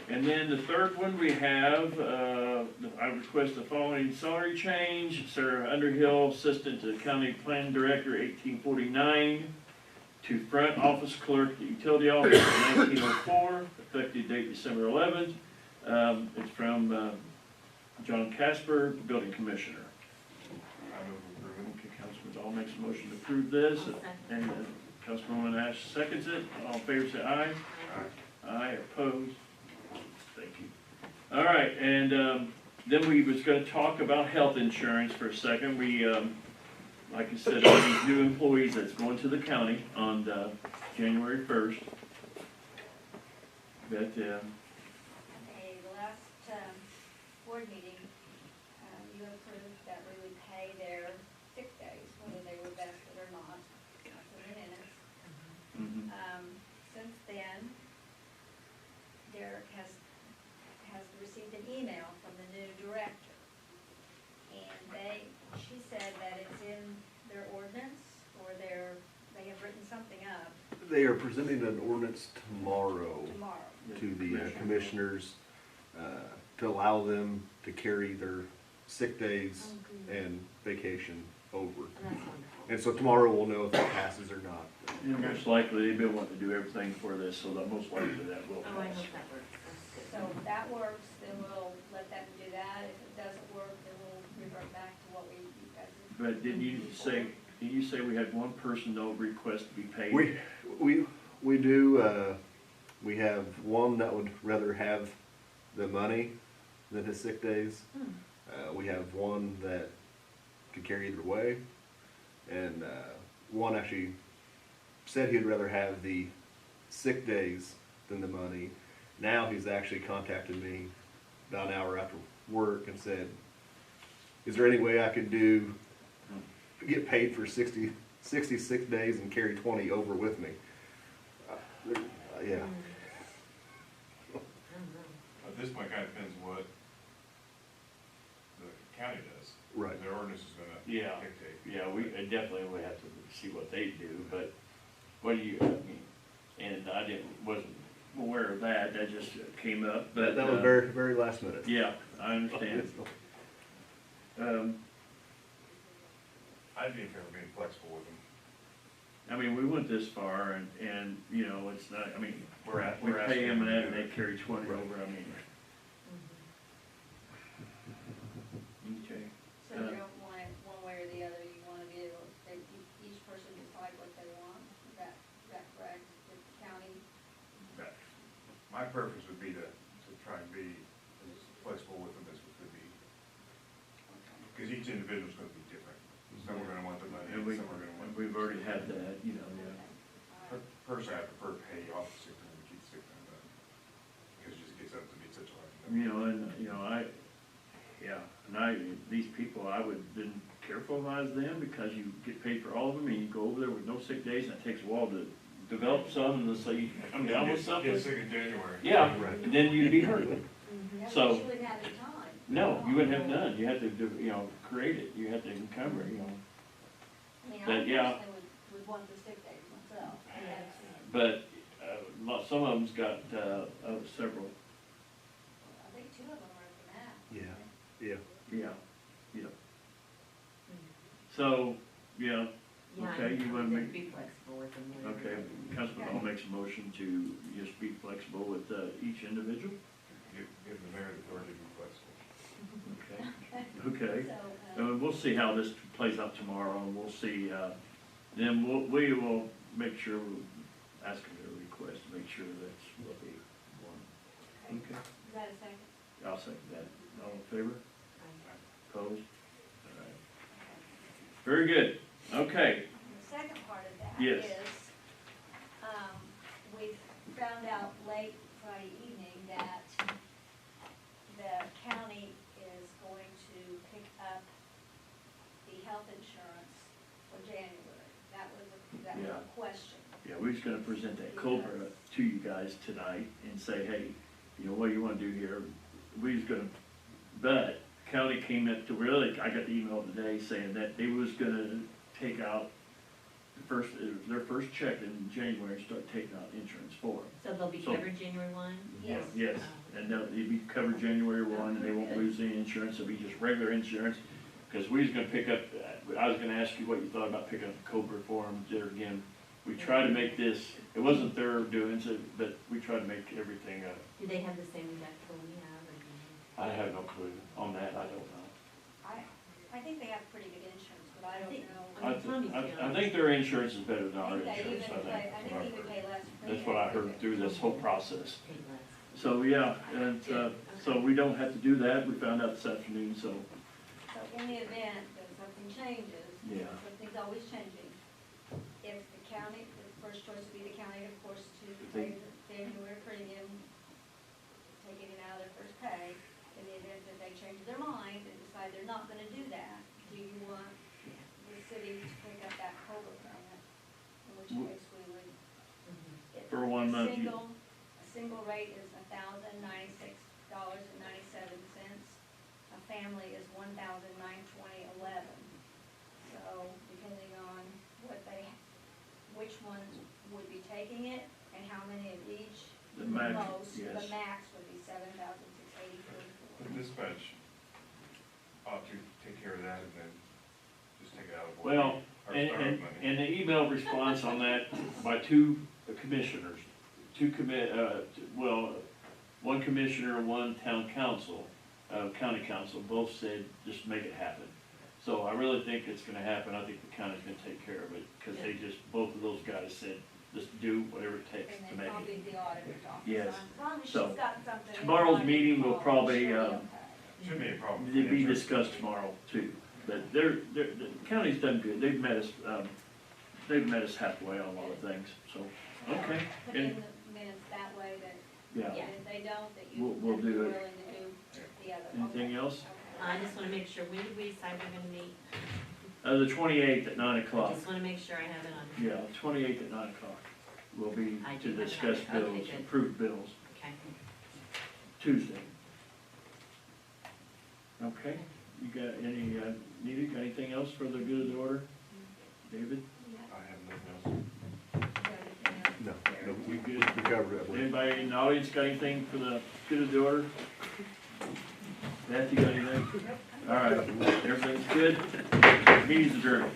And then the third one, we have, I request the following salary change. Sarah Underhill, assistant to county planning director, 1849, to front office clerk, at the utility office, 1904, effective date December 11th. It's from John Casper, building commissioner. I move we approve it. Okay, Councilman Dahl makes a motion to approve this, and Councilwoman Ash seconds it. All in favor say aye. Aye, opposed? Thank you. All right, and then we was gonna talk about health insurance for a second. We, like I said, all these new employees that's going to the county on January 1st. That, Okay, the last, board meeting, you approved that we would pay their sick days, whether they were vested or not. That's in the minutes. mhm. Since then, Derek has received an email from the new director. And she said that it's in their ordinance, or they have written something up They are presenting an ordinance tomorrow tomorrow. to the commissioners to allow them to carry their sick days and vacation over. And so tomorrow we'll know if it passes or not. And most likely, they've been wanting to do everything for this, so that most likely that will Oh, I pass. hope that works. That's So good. if that works, then we'll let them do that. If it doesn't work, then we'll revert back to what you guys. But didn't you say we had one person though request to be paid? We do, we have one that would rather have the money than his sick days. We have one that could carry either way. And one actually said he'd rather have the sick days than the money. Now he's actually contacted me about an hour after work and said, is there any way I could do get paid for 66 days and carry 20 over with me. Yeah. At this point, kind of depends what the county does. Right. Their ordinance is gonna Yeah. dictate. Yeah, we definitely would have to see what they do, but what do you, I mean, and I wasn't aware of that, that just came up, but. That was very, very last minute. Yeah, I understand. I'd be in favor of being flexible with them. I mean, we went this far and, you know, it's not, I mean, We're we pay asking them them and to that, and do they it. carry 20 over, I mean. Okay. So you don't want it one way or the other, you wanna be able, they, each person decide what they want, is that correct, with the county? My preference would be to try and be as flexible with them as we could be. Because each individual's gonna be different. Some are gonna want the money, And some are gonna want. we've already had that, you know, yeah. Personally, I prefer to pay you off the sick time and keep the sick time, but, because it just gets up to be such a large number. You know, and, you know, these people, I would been careful as them, because you get paid for all of them, and you go over there with no sick days, and it takes a while to develop some, and so you come down with something. Get sick in January. Yeah, and then you'd be hurt. Yeah, So- but you wouldn't have the time. No, you wouldn't have none, you had to, you know, create it, you had to encumber it, you know. I mean, I But, yeah. personally would want the sick days myself. But, some of them's got, several, I think two of them are from that. Yeah. yeah, yeah. So, yeah, Yeah, okay, you wanna make, be flexible with them. whatever. okay, Councilman Hall makes a motion to just be flexible with, each individual, Give the mayor the authority to be flexible. okay? Okay, So, we'll see how this plays out tomorrow, and we'll see, then we will make sure, we'll ask them their request, to make sure that's what they want. Okay, is that a second? I'll second that. All in favor? Opposed? All right. Very good, okay. The second part of that Yes. is, we found out late Friday evening that the county is going to pick up the health insurance for January. That was Yeah. a question. Yeah, we're just gonna present that COBRA to you guys tonight and say, hey, you know, what do you wanna do here? We just gonna, but county came up to really, I got the email today saying that they was gonna take out their first check in January and start taking out insurance for them. So they'll be So- covered January 1? Yes. Yes, and they'll be covered January 1, and they won't lose any insurance, it'll be just regular insurance. Because we was gonna pick up, I was gonna ask you what you thought about picking up the COBRA for them, there again. We try to make this, it wasn't their doing, but we try to make everything, Do they have the same deductible we have, or do you? I have no clue on that, I don't know. I think they have pretty good insurance, but I don't think- know. I think their insurance is better than our I think they insurance, even pay, I think they even pay less. That's what I heard through this whole process. Pay less? So, yeah, and, so we don't have to do that, we found out this afternoon, so, So in the event that something changes, Yeah. something's always changing, if the county, the first choice would be the county, of course, to They- pay the January premium, taking it out of their first pay. In the event that they change their mind and decide they're not gonna do that, do you want the city to pick up that COBRA payment? In which case we would. if For 1 month, you- A single rate is $1,096.97. A family is $1,920.11. So depending on which ones would be taking it and how many of each, The max, most, the yes. max would be $7,680.44. The dispatch ought to take care of that and then just take it out of. Well, our and, money. and the email response on that by two commissioners, one commissioner and one town council, county council, both said, just make it happen. So I really think it's gonna happen, I think the county's gonna take care of it, because they just, both of those guys said, just do whatever it takes And to then make copied it. the auditor's office. Yes. As long as she's So, got something in tomorrow's writing, meeting will oh, probably, she'll be okay. Shouldn't be a problem. It'll be discussed tomorrow too, but the county's done good, they've met us halfway on a lot of things, so, okay. Put And- in the minutes that way that, Yeah, and if they don't, that you We'll have to be do it. willing to do the other. anything Okay. else? Okay. I just wanna make sure, when did we decide we're gonna meet? The 28th at 9 I o'clock. just wanna make sure I have it on. Yeah, 28th at 9 o'clock will be I to do have it on discuss there. Okay, bills, good. approved bills, Okay. Tuesday. Okay, you got any, Nita, got anything else for the good of the order? David? I have nothing else. No, no, We we good? covered that. Anybody in the audience got anything for the good of the order? Beth, you got anything? All right, everything's good? Meeting's adjourned.